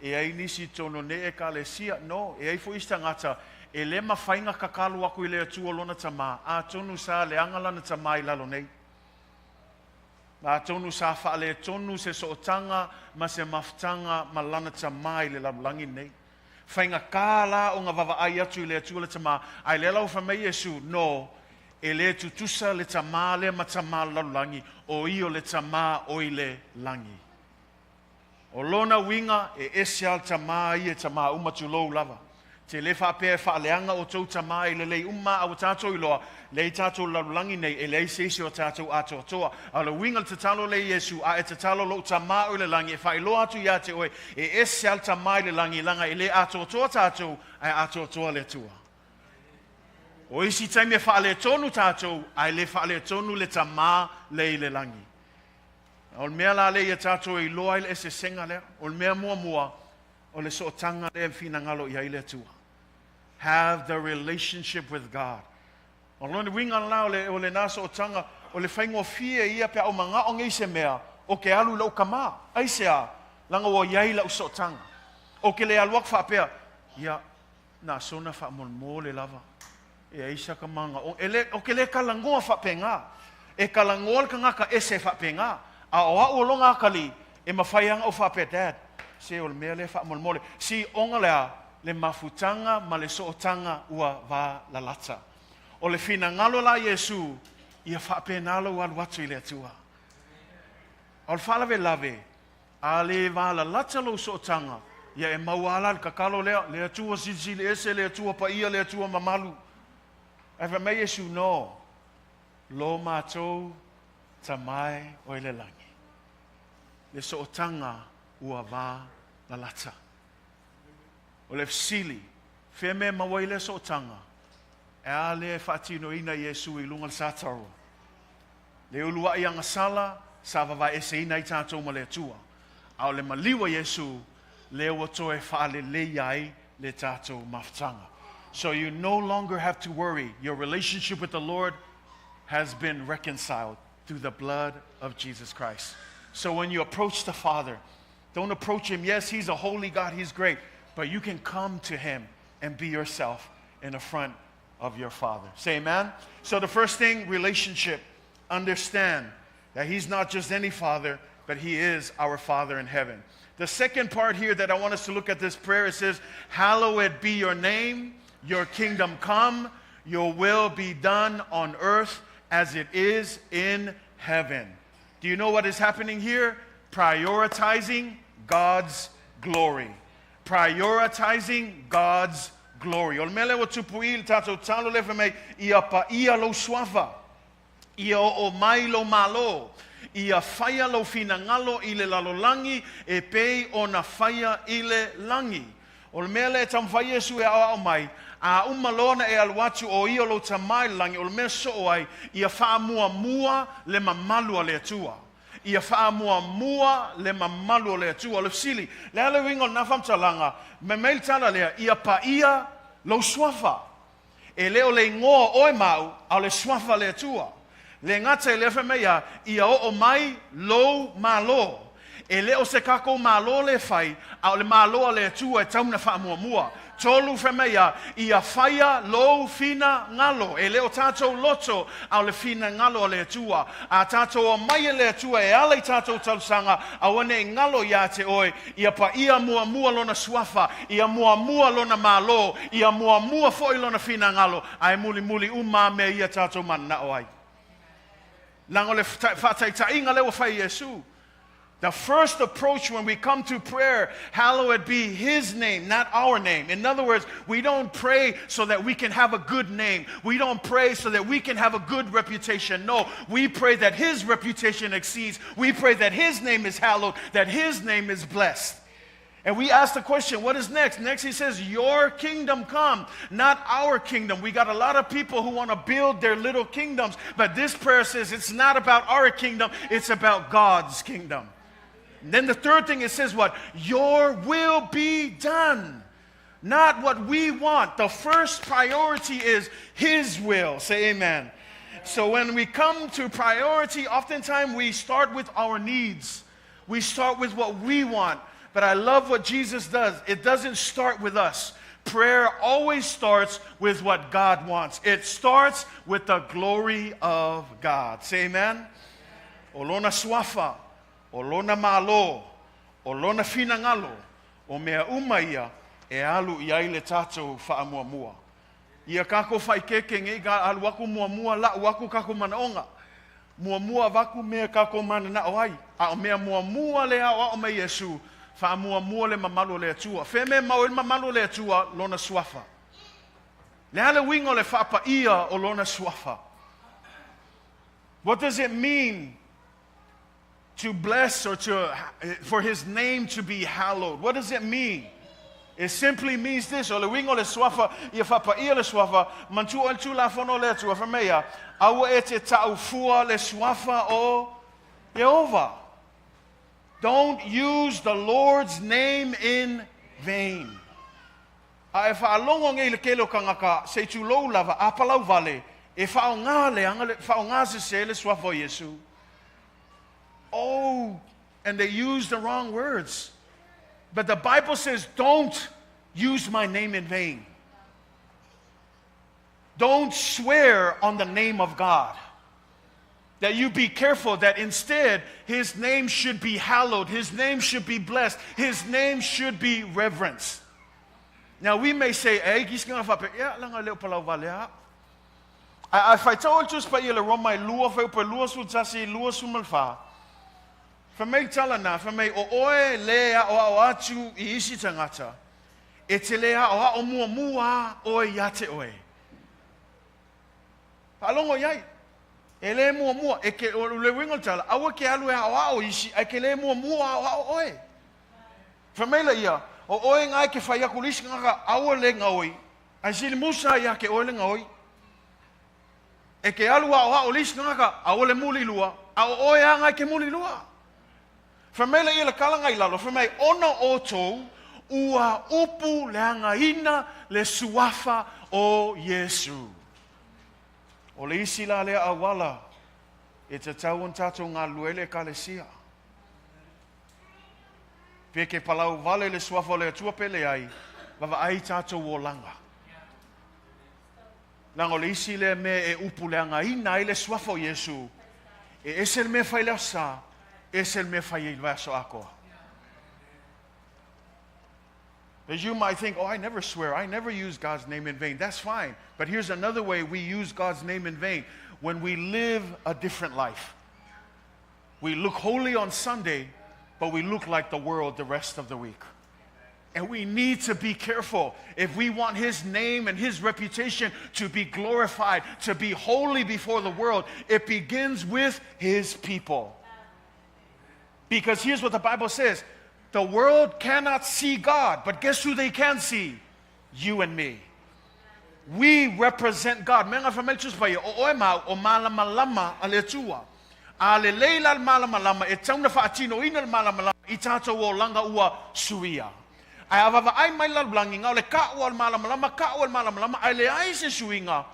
e ai nisi tono ne e ka le sia, no, e ai fo istangata, e le mawhainga kakalu aku I le atua lona Tamā, a tonu sa le angalana Tamā I lalo nei. A tonu sa wha le tonu se sootanga, ma se mafutanga, ma lana Tamā I le lalulangi nei. Whainga ka la o ngā wawa ai atu I le atua le Tamā, ai le lau whamei Yesu, no, e le tutusa le Tamā le matamā lalulangi, o io le Tamā o I le langi. O lona winga e ese al Tamā I e Tamā umatu lou lava. Te le whape whaaleanga o tau Tamā i le lei umma au tātou i loa, le tātou larulangi nei e lei seisi o tātou Atoatoa. A le winga le tatalo le Yesu, a e tatalo lo Tamā o le langi, e whailoa atu ia te oe, e ese al Tamā i le langi langa i le Atoatoa tātou, a Atoatoa le tua. O isi taimi e whaale tonu tātou, a le whaale tonu le Tamā le i le langi. O le mea la le i tātou i loa i le ese senga lea, o le mea mua mua, o le so tanga le fina ngalo i le tua. Have the relationship with God. O lone winga lao o le nasa o tanga, o le whaingo fie ia pe au manga o ngei se mea, o ke alu lau kama, aisea, langa o iai lau so tanga. O ke le aluak whapea, ia, na sona wha mo le lava. E aisa ka manga. O ke le kalangoa whapenga, e kalangoa ka ngaka ese whapenga, a oa o longa kali, e mawhaianga o whapea dad. Se o le mea le wha mo si onga lea, le mafutanga ma le sootanga ua va la lata. O le fina ngalo la Yesu, ia whapenalo alu atu i le atua. O le whalave lave, a le va la lata lo sootanga, ia e mauala le kakalo lea, le atua sisi le ese, le atua paia, le atua mamalu. E va me Yesu no, lo mātou tamai o le langi. Le sootanga ua va la lata. O le fsili, wheme mawai le sootanga, e a le whaatino ina Yesu i lunga le sātaro. Le ulua i anga sala, sa wawa ese ina i tātou ma le atua. A o le maliwa Yesu, le watoe whaale le iai le tātou mawhtanga. So you no longer have to worry. Your relationship with the Lord has been reconciled through the blood of Jesus Christ. So when you approach the Father, don't approach Him. Yes, He's a holy God, He's great. But you can come to Him and be yourself in the front of your Father. Say amen? So the first thing, relationship. Understand that He's not just any Father, but He is our Father in heaven. The second part here that I want us to look at this prayer, it says, hallowed be your name, your kingdom come, your will be done on earth as it is in heaven. Do you know what is happening here? Prioritizing God's glory. Prioritizing God's glory. O mele o tupuil tatou talo le me ia pa ia lo swafa. Ia o mai lo malo. Ia faya lo finangalo i le lalolangi e pei o na faya i le langi. O mele tam faya su e o mai. A umalona e alwatu o ia lo tamai langi. O me so ai ia fa mua le mamalu le atua. Ia wha mua le mamalu le atua le fsili. Le ale wingo na whamtalanga, me meil tala lea, ia pa ia lo swafa. E leo le ngoa oe mau, au le swafa le atua. Le ngata e lefe mea, ia o mai lo malo. E leo se kako malo le fai, au le malo le atua e tauna wha mua. Tolu whemea, ia whaia lo fina ngalo. E leo tātou loto au le fina ngalo le atua. A tātou o mai le atua e alei tātou tausanga. A wane ngalo ia te oe. Ia pa ia mua lona swafa. Ia mua lona malo. Ia mua foi lona fina ngalo. Ai muli uma me ia tātou mana oai. Lango le whataitainga leo whai Yesu. The first approach when we come to prayer, hallowed be His name, not our name. In other words, we don't pray so that we can have a good name. We don't pray so that we can have a good reputation. No, we pray that His reputation exceeds. We pray that His name is hallowed, that His name is blessed. And we ask the question, what is next? Next He says, your kingdom come, not our kingdom. We got a lot of people who want to build their little kingdoms. But this prayer says it's not about our kingdom, it's about God's kingdom. And then the third thing, it says what? Your will be done. Not what we want. The first priority is His will. Say amen. So when we come to priority, oftentimes we start with our needs. We start with what we want. But I love what Jesus does. It doesn't start with us. Prayer always starts with what God wants. It starts with the glory of God. Say amen. Olona swafa. O lona malo, o lona finangalo, o mea umaia, e alu iai le tātou whaamua. Ia kako whaikeke ngei ka alu waku mua la waku kako Manaoga. Mua waku mea kako mana na oai. A o mea mua le a o me Yesu, Whaamua mua le mamalu le atua. Wheme mau il mamalu le atua lona suafa. Le hale wingo le whaapa ia o lona suafa. What does it mean to bless or for his name to be hallowed? What does it mean? It simply means this. O le wingo le suafa, ia whaapa ia le suafa, mantu o tu la fono le atua whamea, awa e te taufua le suafa o Jehovah. Don't use the Lord's name in vain. A e whaalongo ngai le kelo kangaka, se tu lou lava, a palau vale, e whaonga se le suafo Yesu. Oh, and they use the wrong words. But the Bible says, don't use my name in vain. Don't swear on the name of God. That you be careful that instead his name should be hallowed, his name should be blessed, his name should be reverenced. Now we may say, if I told you pa ile Roma lua fa pa lua su tasi lua su malfa. Fa me tala na fa me o oe lea o atu I isi tangata. E te lea o mua mua oe yate oe. Pa longo yai. Ele mua e ke o le wingo tala awa ke alu o isi e ke le mua o oe. Famela ia o oe ngai ke fai akulis ngaka awa le ngoi. Ai sili musa ia ke oe le ngoi. E ke alu o lis ngaka awa le muli lua. A oe ngai ke muli lua. Famela ia le kala ngai lalo famai ona outou ua upu le angaina le suafa o Yesu. O le isi la le awala, e te tau on tatou ngā luele kalesia. Peke palau vale le suafa le atua pele ai, wawa ai tatou o langa. Lango le isi le me e upu le anga ina i le suafa o Yesu, e esel me fai lea sa, esel me fai il vaso akoa. As you might think, oh, I never swear. I never use God's name in vain. That's fine. But here's another way we use God's name in vain. When we live a different life. We look holy on Sunday, but we look like the world the rest of the week. And we need to be careful. If we want his name and his reputation to be glorified, to be holy before the world, it begins with his people. Because here's what the Bible says. The world cannot see God, but guess who they can see? You and me. We represent God. Menga famelchus pa o oema o malamalama ale tua. Ale leila al malamalama e tauna fa atino ina al malamalama I tatou o langa ua suia. Ai avava ai mai lal blangi ngau le ka o al malamalama ai le ai se suinga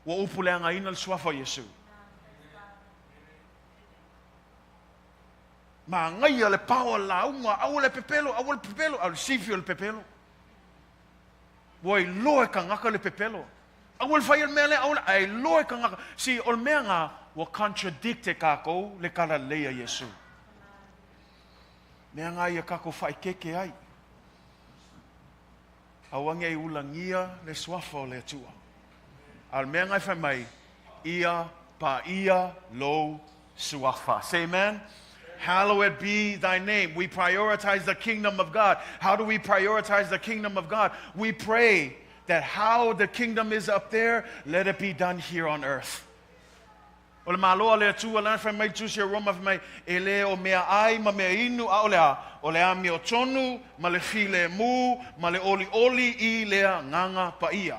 wa upuleanga ina al suafa Yesu. Ma ngai le pao la unga au le pepelo au sifio le pepelo. Woi loe ka ngaka le pepelo. Au le fai el mele au ai loe ka ngaka. Si ol mea nga wa contradicte kako le kala leia Yesu. Mea nga ia kako fai keke ai. Awange I ulangia le swafa o le atua. Al mea ngai fai mai ia pa ia lo swafa. Say amen. Hallowed be thy name. We prioritize the kingdom of God. How do we prioritize the kingdom of God? We pray that how the kingdom is up there, let it be done here on earth. Ole maloa le atua lan fa mai tu se Roma fa mai ele o mea ai ma mea inu a ole a mi o tonu ma le file mu ma le oli I lea nganga pa ia.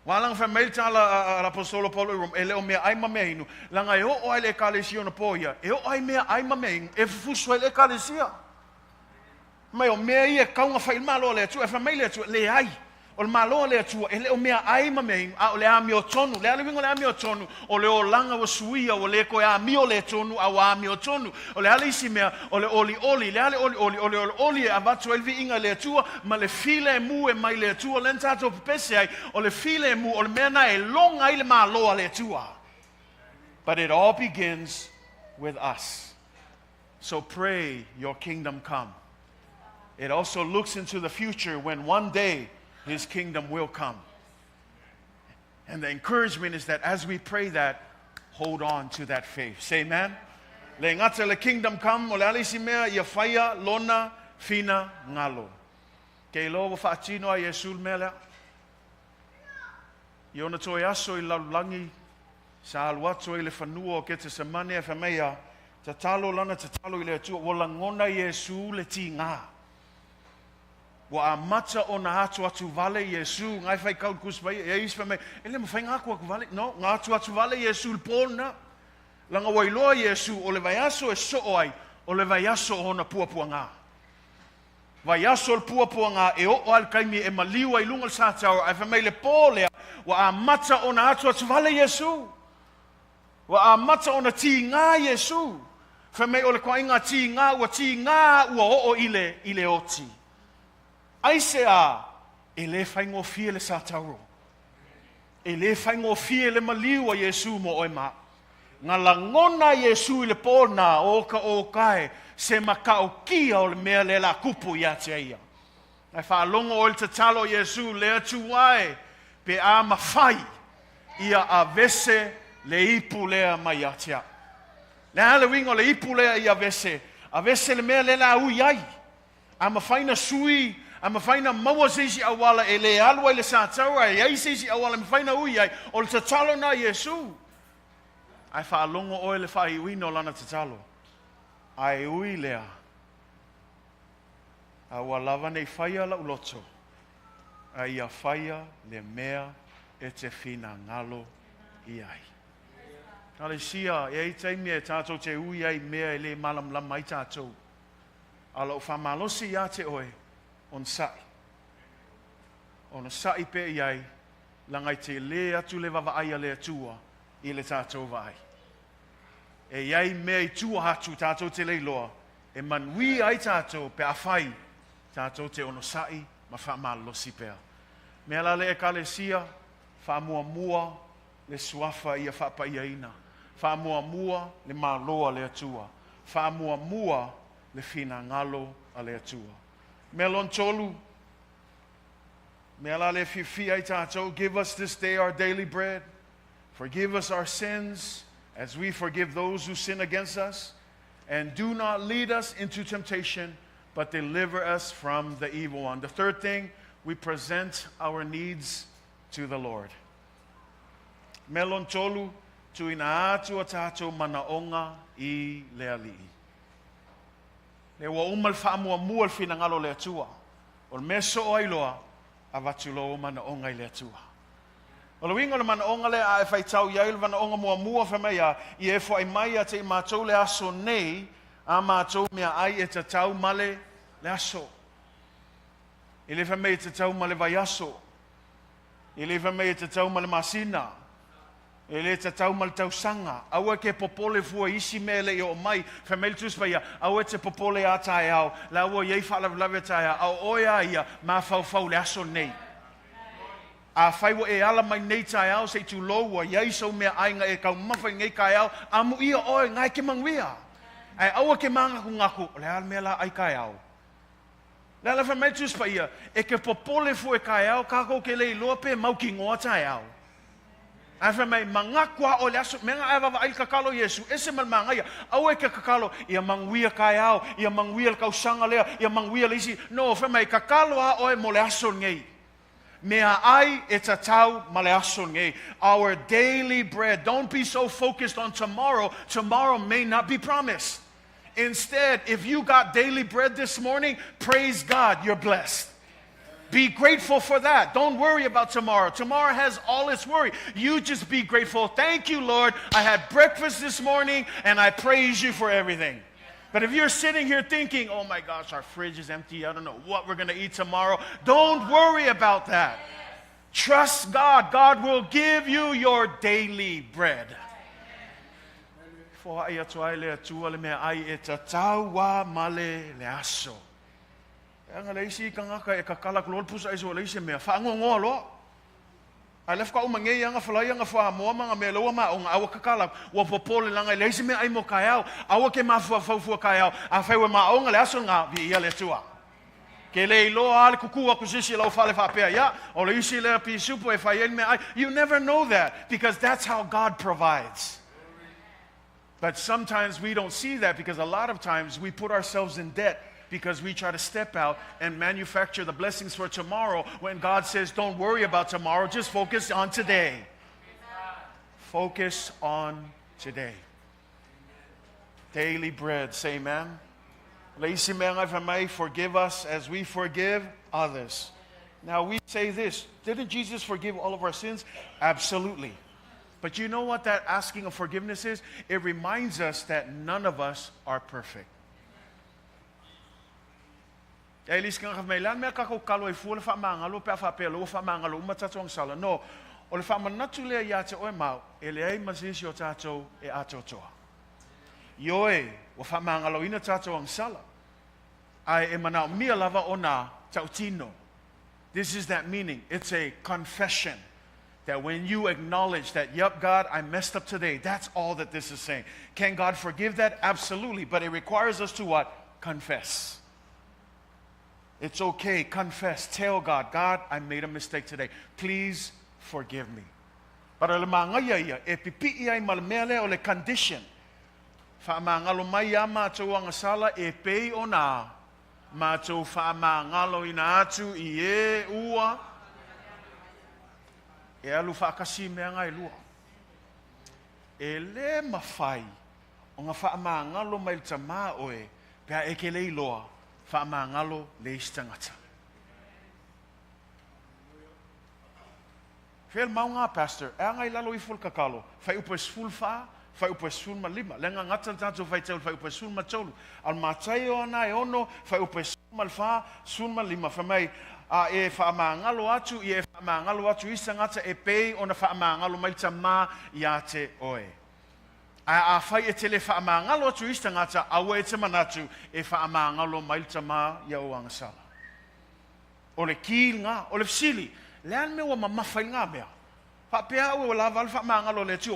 Walang fa mai tala apostolo Paulo Roma ele o mea ai ma mea inu langa e o ai le kalesia na poia e o ai mea ai ma mea e fuso le kalesia. Mai o mea ia kaunga fa il malo le atua fa mai le atua le ai. O malo le atua ele o mea ai ma mea a ole a mi o tonu le ale wingo le a mi o tonu o le o langa wa suia o le ko a mi o le tonu a wa mi o tonu o le ale isi mea o le oli le ale oli avatu elvi inga le atua ma le file mu e mai le atua len tato pese ai o le file mu o le mea na e longa I le malo le atua. But it all begins with us. So pray your kingdom come. It also looks into the future when one day his kingdom will come. And the encouragement is that as we pray that, hold on to that faith. Say amen. Le ngata le kingdom come, o le alisi mea ia faya lona fina ngalo. Kei lo whaatino a Yesu mele. I ona toi aso I laulangi sa aluato I le whanua o kete se mane e whamea tatalo lana tatalo I le atua wala ngona Yesu le ti ngā. Wa a mata o na atu vale Yesu ngai whai kaut kuspai e is whamea ele mo whai ngā kua vale no ngā atu vale Yesu le pōna langa wailoa Yesu o le vai aso e so ai o le vai aso o na puapua ngā. Vai aso le puapua ngā e o al kaimi e maliwa I lunga le sātau ai whamea le pōlea wa a mata o na atu vale Yesu. Wa a mata o na ti ngā Yesu. Whamea o le kwa inga ti ngā ua o ile oti. Aise a e le whaingo fie le sātauro. E le whaingo fie le maliwa Yesu mo oi maa. Ngā langona Yesu I le pōna o ka o kai se makao kia o le mea le la kupu ia te ia. Ai whaalongo o le tatalo Yesu le atu wae pe a mawhai ia a vese le ipu lea mai atia. Le hale wingo le ipu lea ia vese. A vese le mea le la ui ai. A mawhaina sui, a mawhaina maua seisi awala e le alua I le sātaura e ai seisi awala mawhaina ui ai o le tatalo na Yesu. Ai whaalongo oe le whai uino lana tatalo. Ai ui lea. A walawa nei whaia la uloto. Ai a whaia le mea e te whina ngalo I ai. Nale sia, e ai taimi e tātou te ui ai mea e le malam lama I tātou. Ala o whamalosi ia te oe, on sai. On sai pe iai, langai te le atu le wawa aia le atua, I le tātou vai. E iai mea I tua hatu tātou te leiloa, e manui ai tātou pe a whai, tātou te ono sai, ma whamalosi pea. Mea la le e ka le sia, whamua mua, le suafa ia whapa ia ina. Whamua mua, le maloa le atua. Whamua mua, le fina ngalo a le atua. Mea lon tolu, mea la le fifi ai tātou, give us this day our daily bread. Forgive us our sins, as we forgive those who sin against us. And do not lead us into temptation, but deliver us from the evil one. The third thing, we present our needs to the Lord. Melon tolu, tu ina atu a tātou manaonga I le alii. Le wa umal whaamua mua le whina ngalo le atua. O le meso o ailoa, avatu lo manaonga I le atua. O le wingo le manaonga le a e whaitau iai le manaonga mua whamea I e fo ai mai a te I mātou le aso nei, a mātou mea ai e tatau male le aso. I le whamea e tatau male vai aso. I le whamea e tatau male masina. E le tatau mal tausanga. Aua ke popole fua isi mele I o mai. Whamele tuspaia. Aua te popole a tae au. La ua iei whaalawe tae au. Oia ia ma fau le aso nei. A whaiwa e ala mai nei tae au. Se tu loua iei sau mea ainga e kau mawhai ngai kai au. Amu ia oe ngai ke manguia. Ai aua ke manga ku ngaku. Le ala mea la ai kai au. Le ala whamele tuspaia. E ke popole fua e kai au. Kako ke lei loa pe mau ki ngoa tae au. Ai mai mangakua o le aso menga ai wa ai kakalo Yesu ese mal mangaia au e ke kakalo ia manguia kai au ia manguia le kausanga lea ia manguia le isi no fa mai kakalo a o e mo le aso ngei mea ai e tatau ma le aso ngei our daily bread. Don't be so focused on tomorrow. Tomorrow may not be promised. Instead, if you got daily bread this morning, praise God, you're blessed. Be grateful for that. Don't worry about tomorrow. Tomorrow has all its worry. You just be grateful. Thank you, Lord. I had breakfast this morning, and I praise you for everything. But if you're sitting here thinking, oh my gosh, our fridge is empty. I don't know what we're going to eat tomorrow. Don't worry about that. Trust God. God will give you your daily bread. For ai atu ai le atua le mea ai e tatau wa male le aso. Anga leisi kangaka e kakala kulol pusa iso leisi mea whaangongoa loa. Ai lef ka umangei anga whalai anga whaamoa manga mea loa maa onga awa kakala wa popole langa leisi mea aimo kai au. Awa ke maa fuafua kai au. A whaiwe maa onga le aso ngā vi ia le tua. Ke le iloa ale kukua kusisi lau whale whapea ia. O le isi le pi supu e whaien mea ai. You never know that because that's how God provides. But sometimes we don't see that because a lot of times we put ourselves in debt because we try to step out and manufacture the blessings for tomorrow when God says, don't worry about tomorrow, just focus on today. Focus on today. Daily bread, say amen. Lacy may forgive us as we forgive others. Now we say this, didn't Jesus forgive all of our sins? Absolutely. But you know what that asking of forgiveness is? It reminds us that none of us are perfect. No, ole fa manatu le ya te oe mau, ele ai masisi o Tatou e Atoatoa. Ioe, o fa mangalo ina Tatou ang sala. Ai e manao mia lava ona tautino. This is that meaning. It's a confession. That when you acknowledge that, yep, God, I messed up today. That's all that this is saying. Can God forgive that? Absolutely. But it requires us to what? Confess. It's okay. Confess. Tell God, God, I made a mistake today. Please forgive me. Para le mangaya e pipi ai malmele o le condition. Fa mangalo mai ama to ang sala e pei ona. Ma to fa mangalo ina atu ie ua. E alu whaakasi mea ngai lua. E le mawhai o ngā whaamangalo mai le Tamā oe pia e ke lei loa whaamangalo le istangata. Whiel mau ngā pastor, e ngai lalo I ful kakalo, whai upo ful wha, whai upo ful ma lima, le ngā ngata tātou whai tau whai upo ful ma tolu. Al Mataio ana e ono, whai upo ful ma wha, ful ma lima, whamai e whaamangalo atu, e whaamangalo atu isangata e pei o na whaamangalo mai Tamā ia te oe. A whai e tele whaamangalo atu isangata, awa e te manatu e whaamangalo mai Tamā ia o angasala. O le ki ngā, o le fsili, lean me wa mamawhai ngā mea.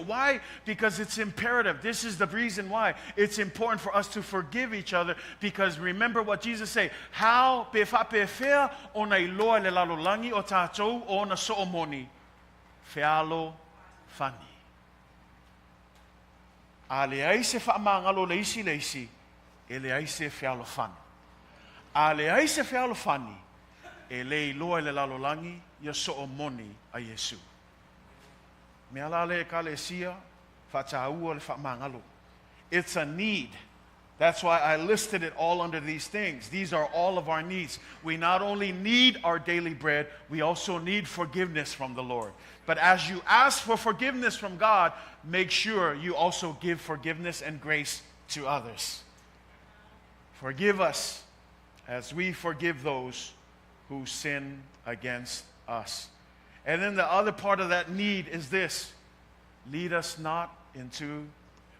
Why? Because it's imperative. This is the reason why it's important for us to forgive each other. Because remember what Jesus said. How pe whapewhea o nei loa le lalolangi o Tatou o na soomoni. Whialo whani. A le aise whaamangalo leisi leisi. E le aise whialo whani. A le aise whialo whani. E le loa le lalolangi ia soomoni a Yesu. It's a need. That's why I listed it all under these things. These are all of our needs. We not only need our daily bread, we also need forgiveness from the Lord. But as you ask for forgiveness from God, make sure you also give forgiveness and grace to others. Forgive us as we forgive those who sin against us. And then the other part of that need is this. Lead us not into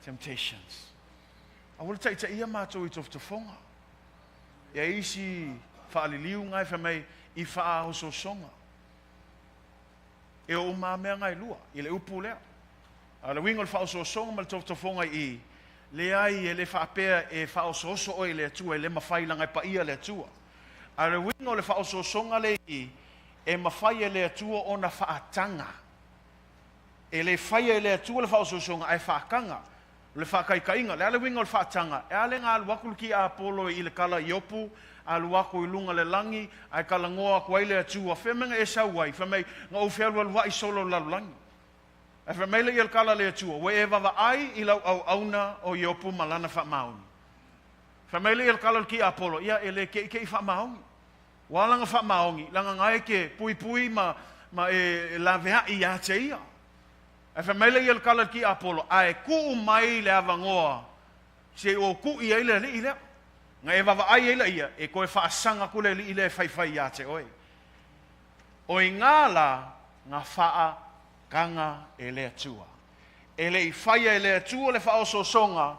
temptations. I will take ia mātou I toftofonga. Ia isi whaaliliu ngai whamei I whaahososonga. E o mā mea ngai lua, I le upu lea. A le wingo le whaahososonga ma le toftofonga I. Le ai e le whaapea e whaahososo oi le atua, e le mawhailangai pa ia le atua. A le wingo le whaahososonga le I. E mawhai le atua o na whaatanga. E le whai le atua le whaososonga ai whaakanga. Le whaakaikainga, le ale winga le whaatanga. E ale ngā aluakulu ki a Apollo I le kala iopu, aluaku I lunga le langi, ai kala ngoa kuai le atua. Whemenga e sauai, whamei ngā uwhialu alua I solo lalulangi. E whamei le I le kala le atua, we e wawa ai I lau au auna o iopu malana whamauni. Whamei le I le kala ki a Apollo, ia e le ke whamauni. Walanga whamaongi, langa ngai ke pui ma e la vea I a te ia. E whamele I el kala ki Apollo, a e ku mai le avangoa, se o ku I eile li ile. Nga e wawa ai eile ia, e koe whaasanga kule li ile whai a te oi. O I ngāla ngā whaa kanga e le atua. E le I whai e le atua le whaososonga,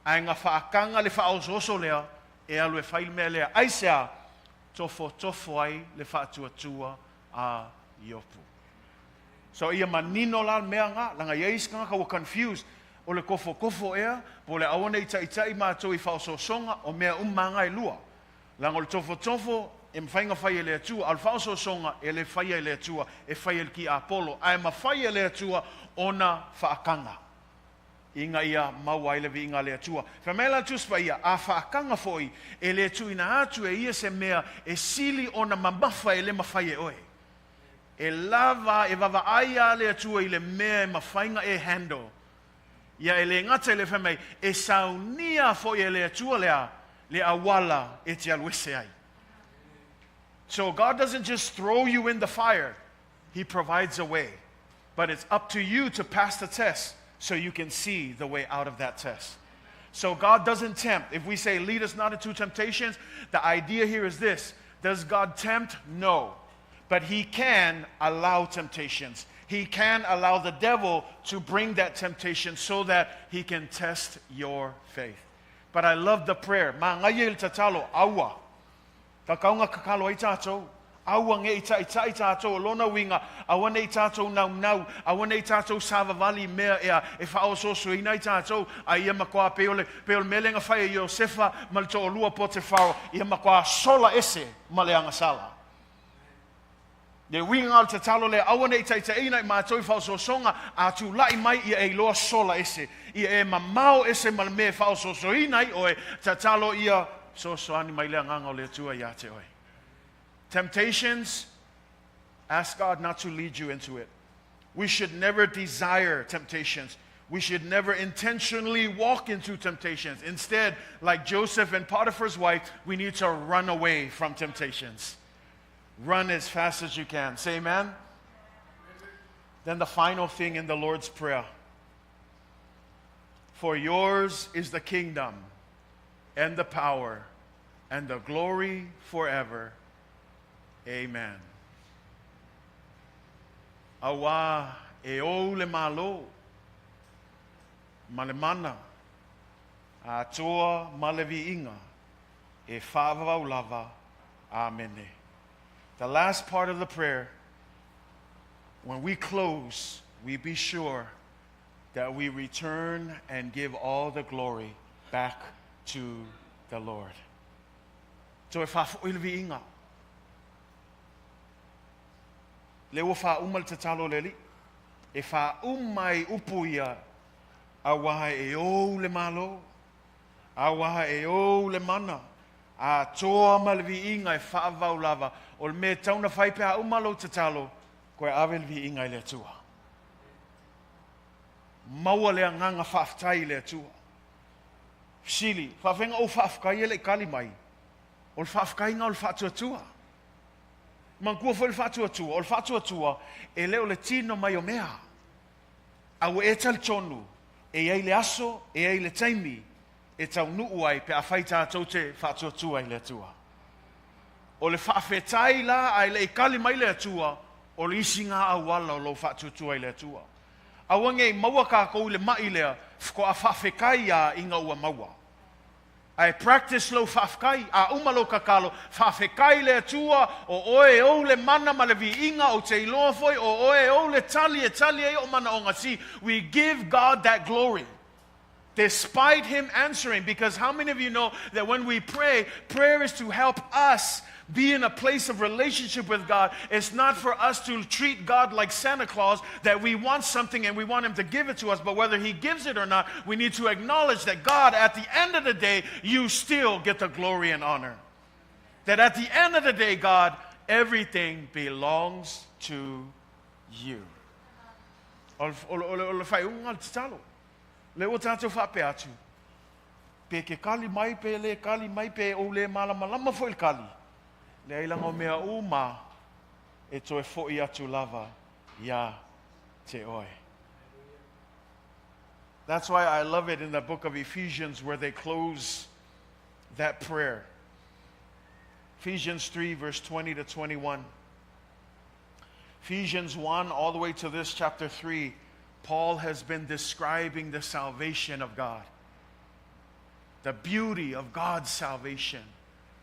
ai ngā whaa kanga le whaososo lea, e alu e whai mea lea. Aisea, tofo ai le whaatuatua a iopu. So ia manino la mea ngā, langa iais ngā ka wa confused, o le kofo ea, po le awane I tai mātou I whaososonga, o mea umanga I lua. Langa o le tofo, e mwhainga whai e le atua, al whaososonga, e le whai e le atua, e whai e ki Apollo, ai ma whai e le atua, o na whaakanga. Inga ia maua ile vi inga le atua. Famela tuspa ia a whaakanga foi e le tu ina atu e ia se mea e sili ona mamafa e le mawhai e oe. E lava e vava aia le atua i le mea e mawhainga e handle. Ia e le ngata le whamei e saunia foi e le atua lea le awala e te aluese ai. So God doesn't just throw you in the fire. He provides a way. But it's up to you to pass the test so you can see the way out of that test. So God doesn't tempt. If we say, lead us not into temptations, the idea here is this. Does God tempt? No. But He can allow temptations. He can allow the devil to bring that temptation so that he can test your faith. But I love the prayer. Ma ngai il tatalo aua. Ka kaunga kakalo i tātou. Aua nge i tātou. Lona winga. Awa nei tātou nau. Awa nei tātou savavali mea ea. E whao soso i nei tātou. A ia makoa peole melenga whai e Iosefa. Malito o lua po te whao. Ia makoa sola ese maleanga sala. Le winga al tatalo le awa nei ina i mātou i whao sosonga. A tu lai mai ia e loa sola ese. Ia e mamao ese malme whao soso i nei. O e tatalo ia soso ani mai lea nganga o le tua ia te oi. Temptations, ask God not to lead you into it. We should never desire temptations. We should never intentionally walk into temptations. Instead, like Joseph and Potiphar's wife, we need to run away from temptations. Run as fast as you can. Say amen. Then the final thing in the Lord's Prayer. For yours is the kingdom and the power and the glory forever. Amen. Awa e o le malo. Malemana. Atoa malevi inga. E whaavau lava. Amen. The last part of the prayer, when we close, we be sure that we return and give all the glory back to the Lord. So if I ilvi inga, lewa fa umal tatalo leli, if I umai upuia, awaha e o le malo, awaha e o le mana, a toa malvi inga e whaavau lava, o me tauna whaipea umalo tatalo, koe avelvi inga le tua. Maua lea nganga whaaftai le tua. Sili, whawhenga o whaafkai ele kali mai. O whaafkai nga o whaatuatua. Mankua fo le whaatuatua. O whaatuatua e leo le tino mai o mea. Au e tali tonu. E ei le aso, e ei le taimi. E tau nuu ai pe a whai tātou te whaatuatua i le tua. O le whaafetai la ai le kali mai le tua. O le isi ngā awala o lo whaatuatua i le tua. Awange I maua ka kou le mai lea, ko a whawhekai a inga ua maua. I practice lo whawhekai, a umalo kakalo, whawhekai lea tua, o oe o le mana ma le vi inga o te iloa foi, o oe o le tali e o Manaoga. See, we give God that glory. Despite Him answering, because how many of you know that when we pray, prayer is to help us be in a place of relationship with God. It's not for us to treat God like Santa Claus, that we want something and we want Him to give it to us, but whether He gives it or not, we need to acknowledge that God, at the end of the day, you still get the glory and honor. That at the end of the day, God, everything belongs to you. Le o tātou whape atu. Pe ke kali mai pe le kali mai pe o le malama fo il kali. Le ailanga o mea uma e toe fo'i atu lava ia te oe. That's why I love it in the book of Ephesians where they close that prayer. Ephesians 3 verse 20 to 21. Ephesians 1 all the way to this chapter 3. Paul has been describing the salvation of God. The beauty of God's salvation.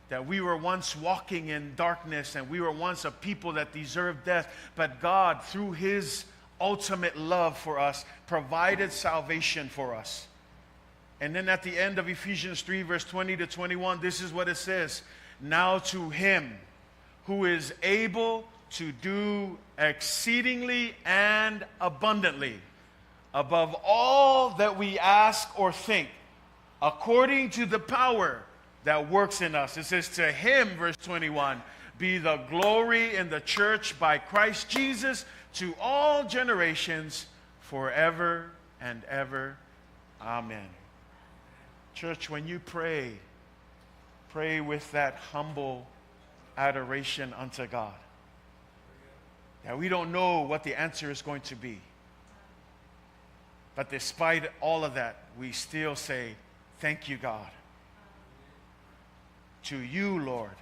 That we were once walking in darkness and we were once a people that deserved death. But God, through His ultimate love for us, provided salvation for us. And then at the end of Ephesians 3 verse 20 to 21, this is what it says. Now to Him who is able to do exceedingly and abundantly above all that we ask or think, according to the power that works in us. It says, to him, verse 21, be the glory in the church by Christ Jesus to all generations forever and ever. Amen. Church, when you pray, pray with that humble adoration unto God. Now, we don't know what the answer is going to be. But despite all of that, we still say, thank you, God. To you, Lord,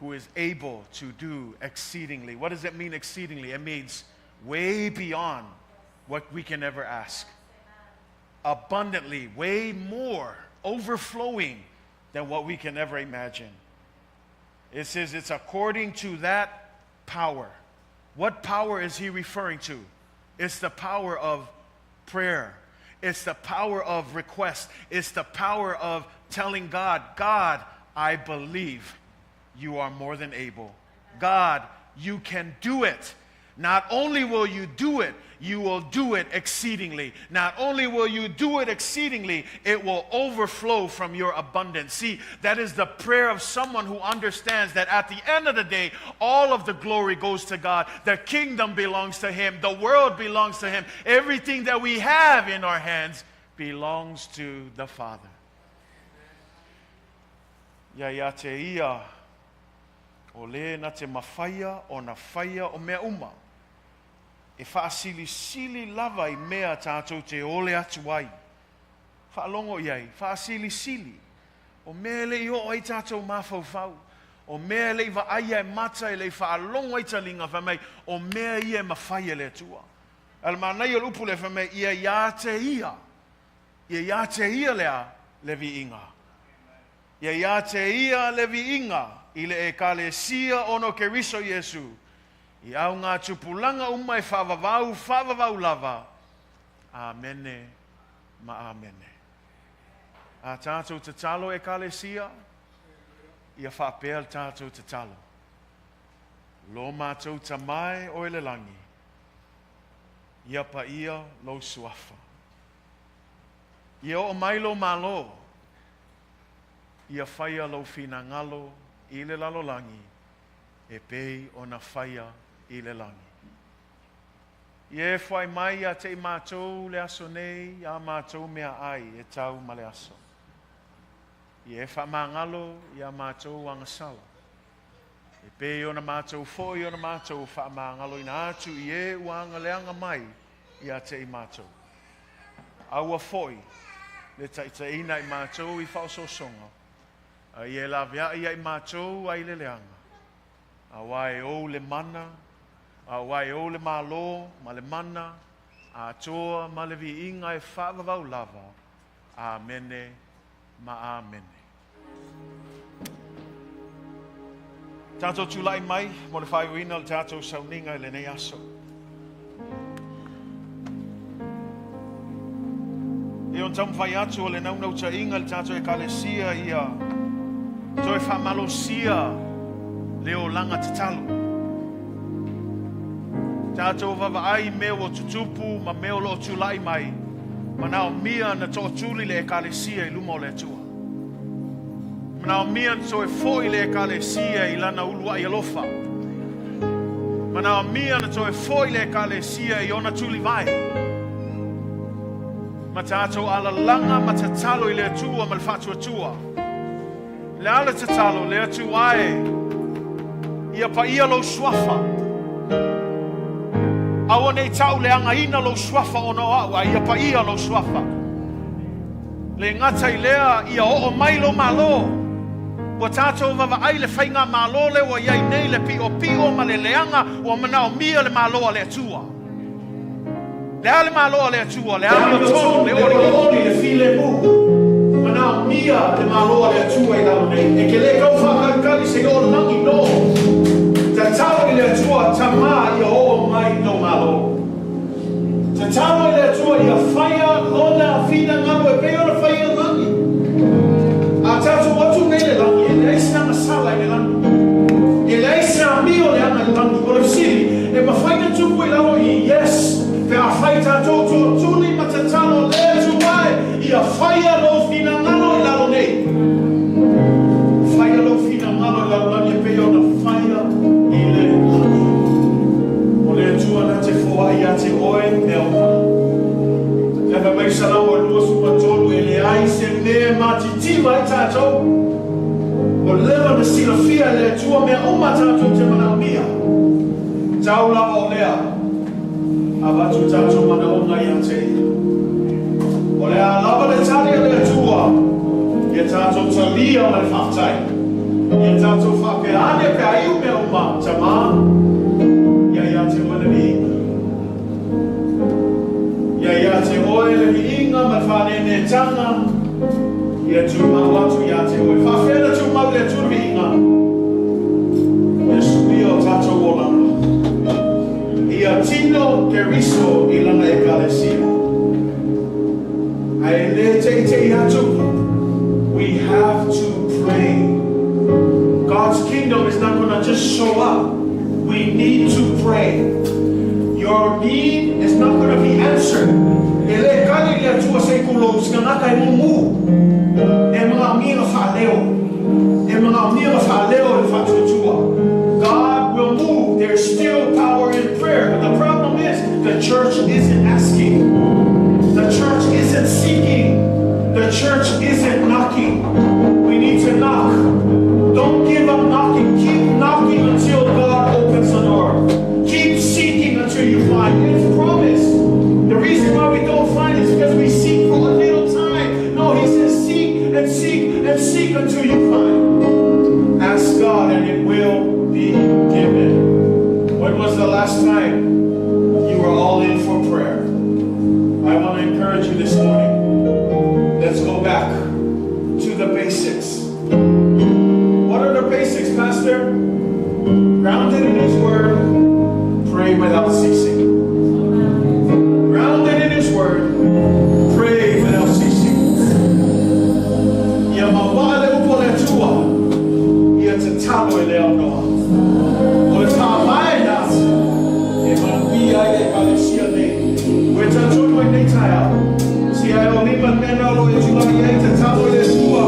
who is able to do exceedingly. What does it mean, exceedingly? It means way beyond what we can ever ask. Abundantly, way more, overflowing than what we can ever imagine. It says it's according to that power. What power is he referring to? It's the power of prayer. It's the power of request. It's the power of telling God, God, I believe you are more than able. God, you can do it. Not only will you do it, you will do it exceedingly. Not only will you do it exceedingly, it will overflow from your abundance. See, that is the prayer of someone who understands that at the end of the day, all of the glory goes to God. The kingdom belongs to him. The world belongs to him. Everything that we have in our hands belongs to the Father. Ya te ia o le na te mawhaia o na whaia o mea uma. E whaasili-sili lava I mea tātou te ole atu ai. Whaalongo iai, whaasili-sili. O mea le i o ai tātou mawhau-whau. O mea le i wa aia e mata e le whaalongo ai talinga whamei. O mea ia e mawhaia le atua. Almanai o lupu le whamei, ia te ia. Ia te ia lea le vi inga. Ia te ia le vi inga. I le e kalesia ono ke riso Yesu. I au ngā tupulanga umai whavavau lava. Amene, ma amene. A tātou tatalo e kalesia, ia whapea tātou tatalo. Lo mātou tamai o ele langi. Ia pa ia lo suafa. Ia o mailo malo. Ia whaia lo fina ngalo i le lalo langi. E pei o na whaia I le langi. Ie whai mai a te mātou le aso nei, a mātou mea ai e tau ma le aso. Ie wha mangalo i a mātou angasala. E pei o na mātou foi o na mātou wha mangalo I na atu I e uanga leanga mai I a te I mātou. Aua foi, le taita ina I mātou I whauso songa. A ie la vea I mātou ai le leanga. A wai o le mana, a wai o le malo, ma le mana, a Atoa, ma le vi inga e whaavavau lava. Amene, ma amene. Tātou tūlai mai, mo le whai uina le tātou sauninga I le nei aso. E on tamu whai atu o le naunau ta inga le tātou e kalesia ia. Toi whamalosia leo langa tatalo. Tātou wawai meo o tutupu ma meo lo tūlai mai. Manao mia na tō tūli le ekalesia I luma o le atua. Manao mia na tō e foi le ekalesia I lana ulua I alofa. Manao mia na tō e foi le ekalesia I ona tūli vai. Ma tātou ala langa ma tatalo I le atua ma le whatu atua. Le ala tatalo le atu ai. Ia pa ia lo swafa. Awa nei tau le anga ina lo swafa ono au. Ia pa ia lo swafa. Le ngata I lea ia o mai lo malo. Wa tātou wawa ai le whainga malo le wa iai nei le pio ma le leanga wa manao mia le malo le atua. Le ale malo le atua. Le ale o le oli le file mu. Manao mia le malo le atua I lalo nei. E ke le kau whakakali se o langi no. Tatalo I le atua Tamā ia o mai no malo. Tatalo I le atua ia whaia lona a whina ngalo e peo na whaia langi. A tātou watu nei le langi e le aisi nanga sala I le langi. E le aisi a mio le anga I langi. O le siri e ma whaina tupu I lalo I yes. Pe a whaita Tatou tūtuni ma Tatalo le tuai ia whaia lo fina ngano I lalo nei. Whaia lo fina ngano I lalo nei pe ona whaia I le lalo. O le tua na te whoa ia te oe me ona. Lewa mai salau o lua supatolu e le ai se mea matitima I tātou. O lewa na sila fia le tua mea uma tātou te Manaoga. Tau lava o lea. Avatu tātou Manaoga ia te. O lea lava le tari a le tua. Ia tātou talia o le whaftai. Ia tātou whake ane pe aiu mea uma Tamā. Ia te oe le inga. Ia te oe le inga ma whanene tanga. Ia tu mau atu ia te oe. Whawhena tu mau le tu inga. Ia sui o tātou o langa. Ia tino ke riso I lana ekalesia. Ai le te atu. We have to pray. God's kingdom is not going to just show up. We need to pray. Your need is not going to be answered. Ele kani le tua se kulo skanaka I mumu. E mga mira whaleo. E mga mira whaleo le whatutua. God will move. There's still power in prayer. But the problem is the church isn't asking. The church isn't seeking. The church isn't knocking. We need to knock. Don't give up knocking. Keep knocking until God opens the door. Keep seeking until you find. It's promised. The reason why we don't find is because we seek for a little time. No, He says seek and seek and seek until you find. Ask God and it will be given. When was the last time you were all in for prayer? I want to encourage you this morning. Let's go back to the basics. What are the basics, Pastor? Grounded in His Word, pray without ceasing. Grounded in His Word, pray without ceasing. Ia mawale upo le tua, ia Tatalo le anoa. O le Tamā nasi, e manwia e kalesia nei. Ue tatunu e nei taia. Si ai o lima nena lo e tula i Tatalo le tua.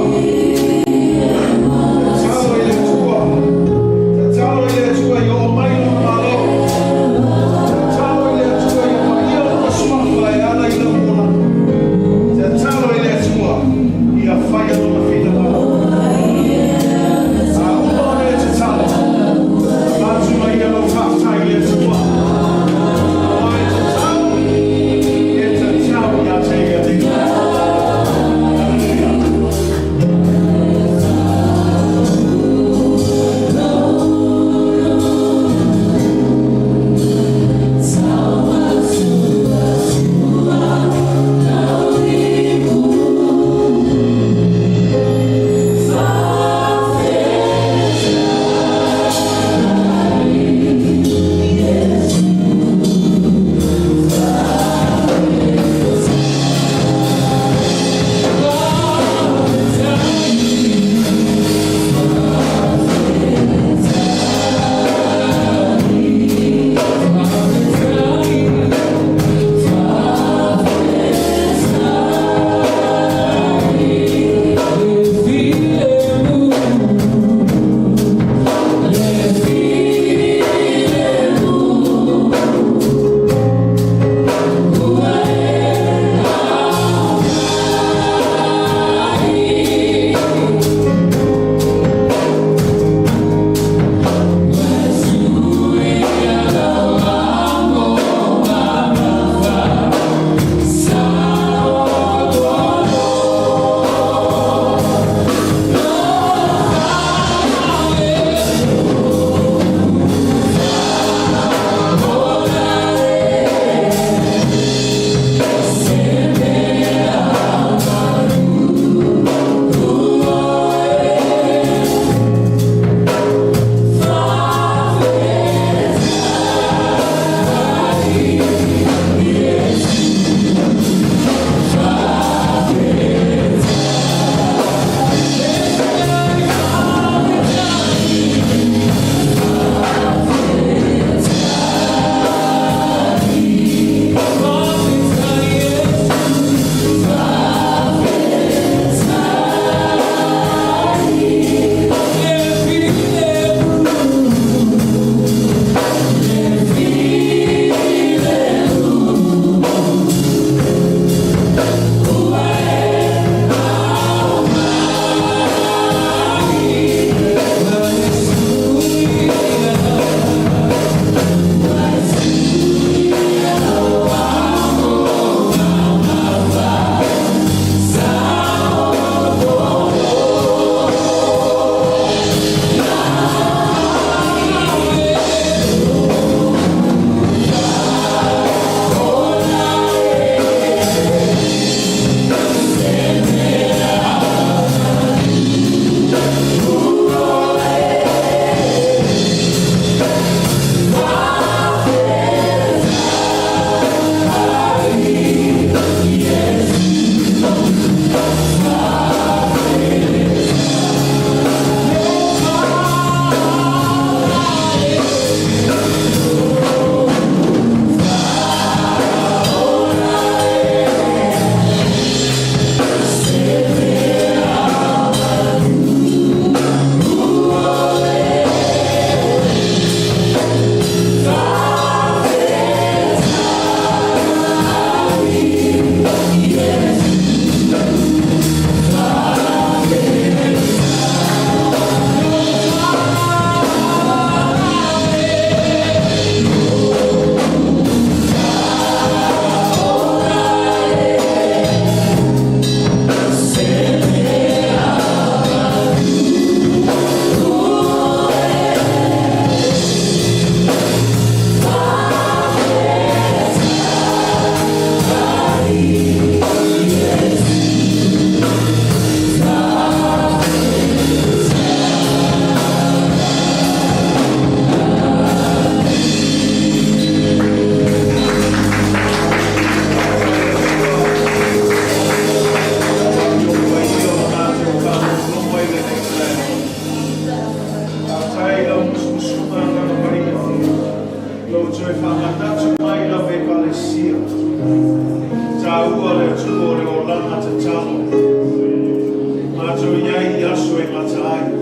ai aso e Mataio.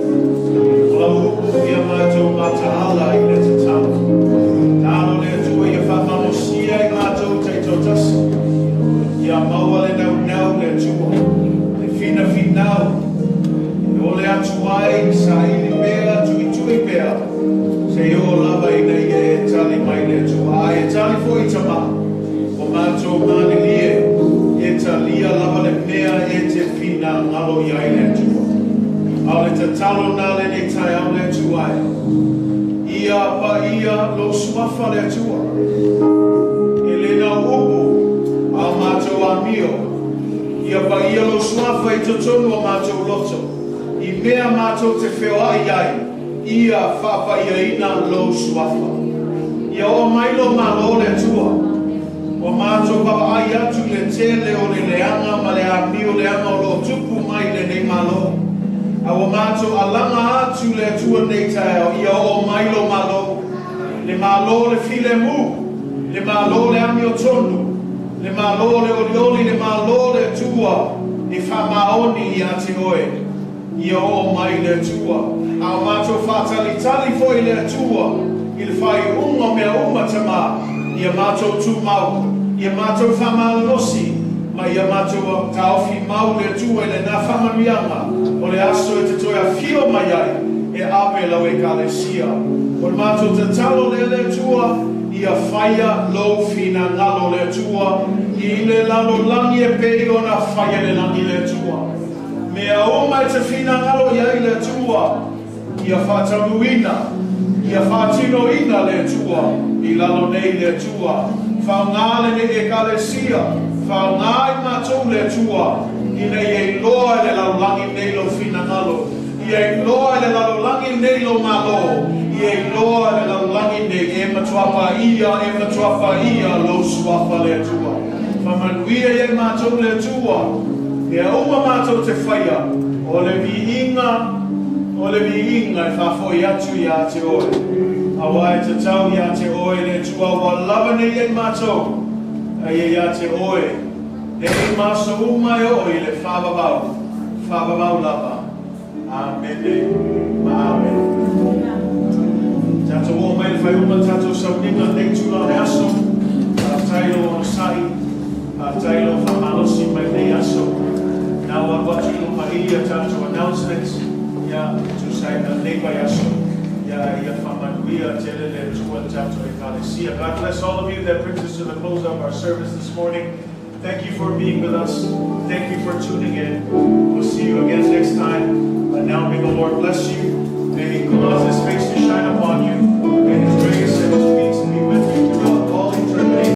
Ola hupu ia mātou mataala i le Tatalo. Tālo le atua ia whamamosia i mātou te totasi. Ia maua le nau le atua. Le fina finau. E ole atu ai sa ili mea tui mea. Se o lava ina ia e tali mai le atua. Ai e tali fo i Tamā. O mātou mani lie. E talia lava le mea e te fina ngalo iai le atua. Au le Tatalo nā le nei tai au le atua e. Ia pa ia lo suafa le atua. E le na upu au mātou amio. Ia pa ia lo suafa i totonu o mātou loto. I mea mātou te whewai ai. Ia whapa ia ina lo suafa. Ia o mailo malo le atua. O mātou papa ai atu le tele o le leanga ma le amio leanga o lo tupu mai le nei malo. A o mātou alanga atu le atua nei tae ia o mailo malo. Le malo le file mu. Le malo le amio tonu. Le malo le olioli le malo le atua. E whamaoni i ate oe. Ia o mai le atua. A o mātou whātali foi le atua. I le whai unga mea Tamā. Ia mātou tū mau, ia mātou whamalosi, ma ia mātou taofi mau le atua i le nā whamarianga, o le aso e te toi a whio mai ai, e awe lau e kalesia. O le mātou Tatalo le atua, ia whaia lou fina ngalo le atua, i le lalo langi e pei o na whaia le langi le atua. Mea oma e te fina ngalo iai le atua, ia whatanuina, ia whatino ina le atua, i lalo nei le atua. Whaungale ne e kalesia. Whaungai mātou le atua. I nei e loa le lalulangi nei lo fina ngalo. I e loa le lalulangi nei lo malo. I e loa le lalulangi nei e matuapa ia lo suafa le atua. Whamanuia e mātou le atua. E a uma mātou te whaia. O le viinga e whafoi atu i a te oe. Awa e te tau i a te oe le tua wa lava nei e mātou. E a te oe. E maso uma e oe le whababau. Whababau lava. Amen. Amen. Tatou o mai le whai uma tatou saunina nei tula ne aso. A tailo o sai. A tailo whamalosi mai nei aso. Now Avatu no Maria tatou announcements. Ya tu sai na nei vai aso. Ya whamanuia tele le tua tatou e kalesia. God bless all of you. That brings us to the close of our service this morning. Thank you for being with us. Thank you for tuning in. We'll see you again next time. And now may the Lord bless you.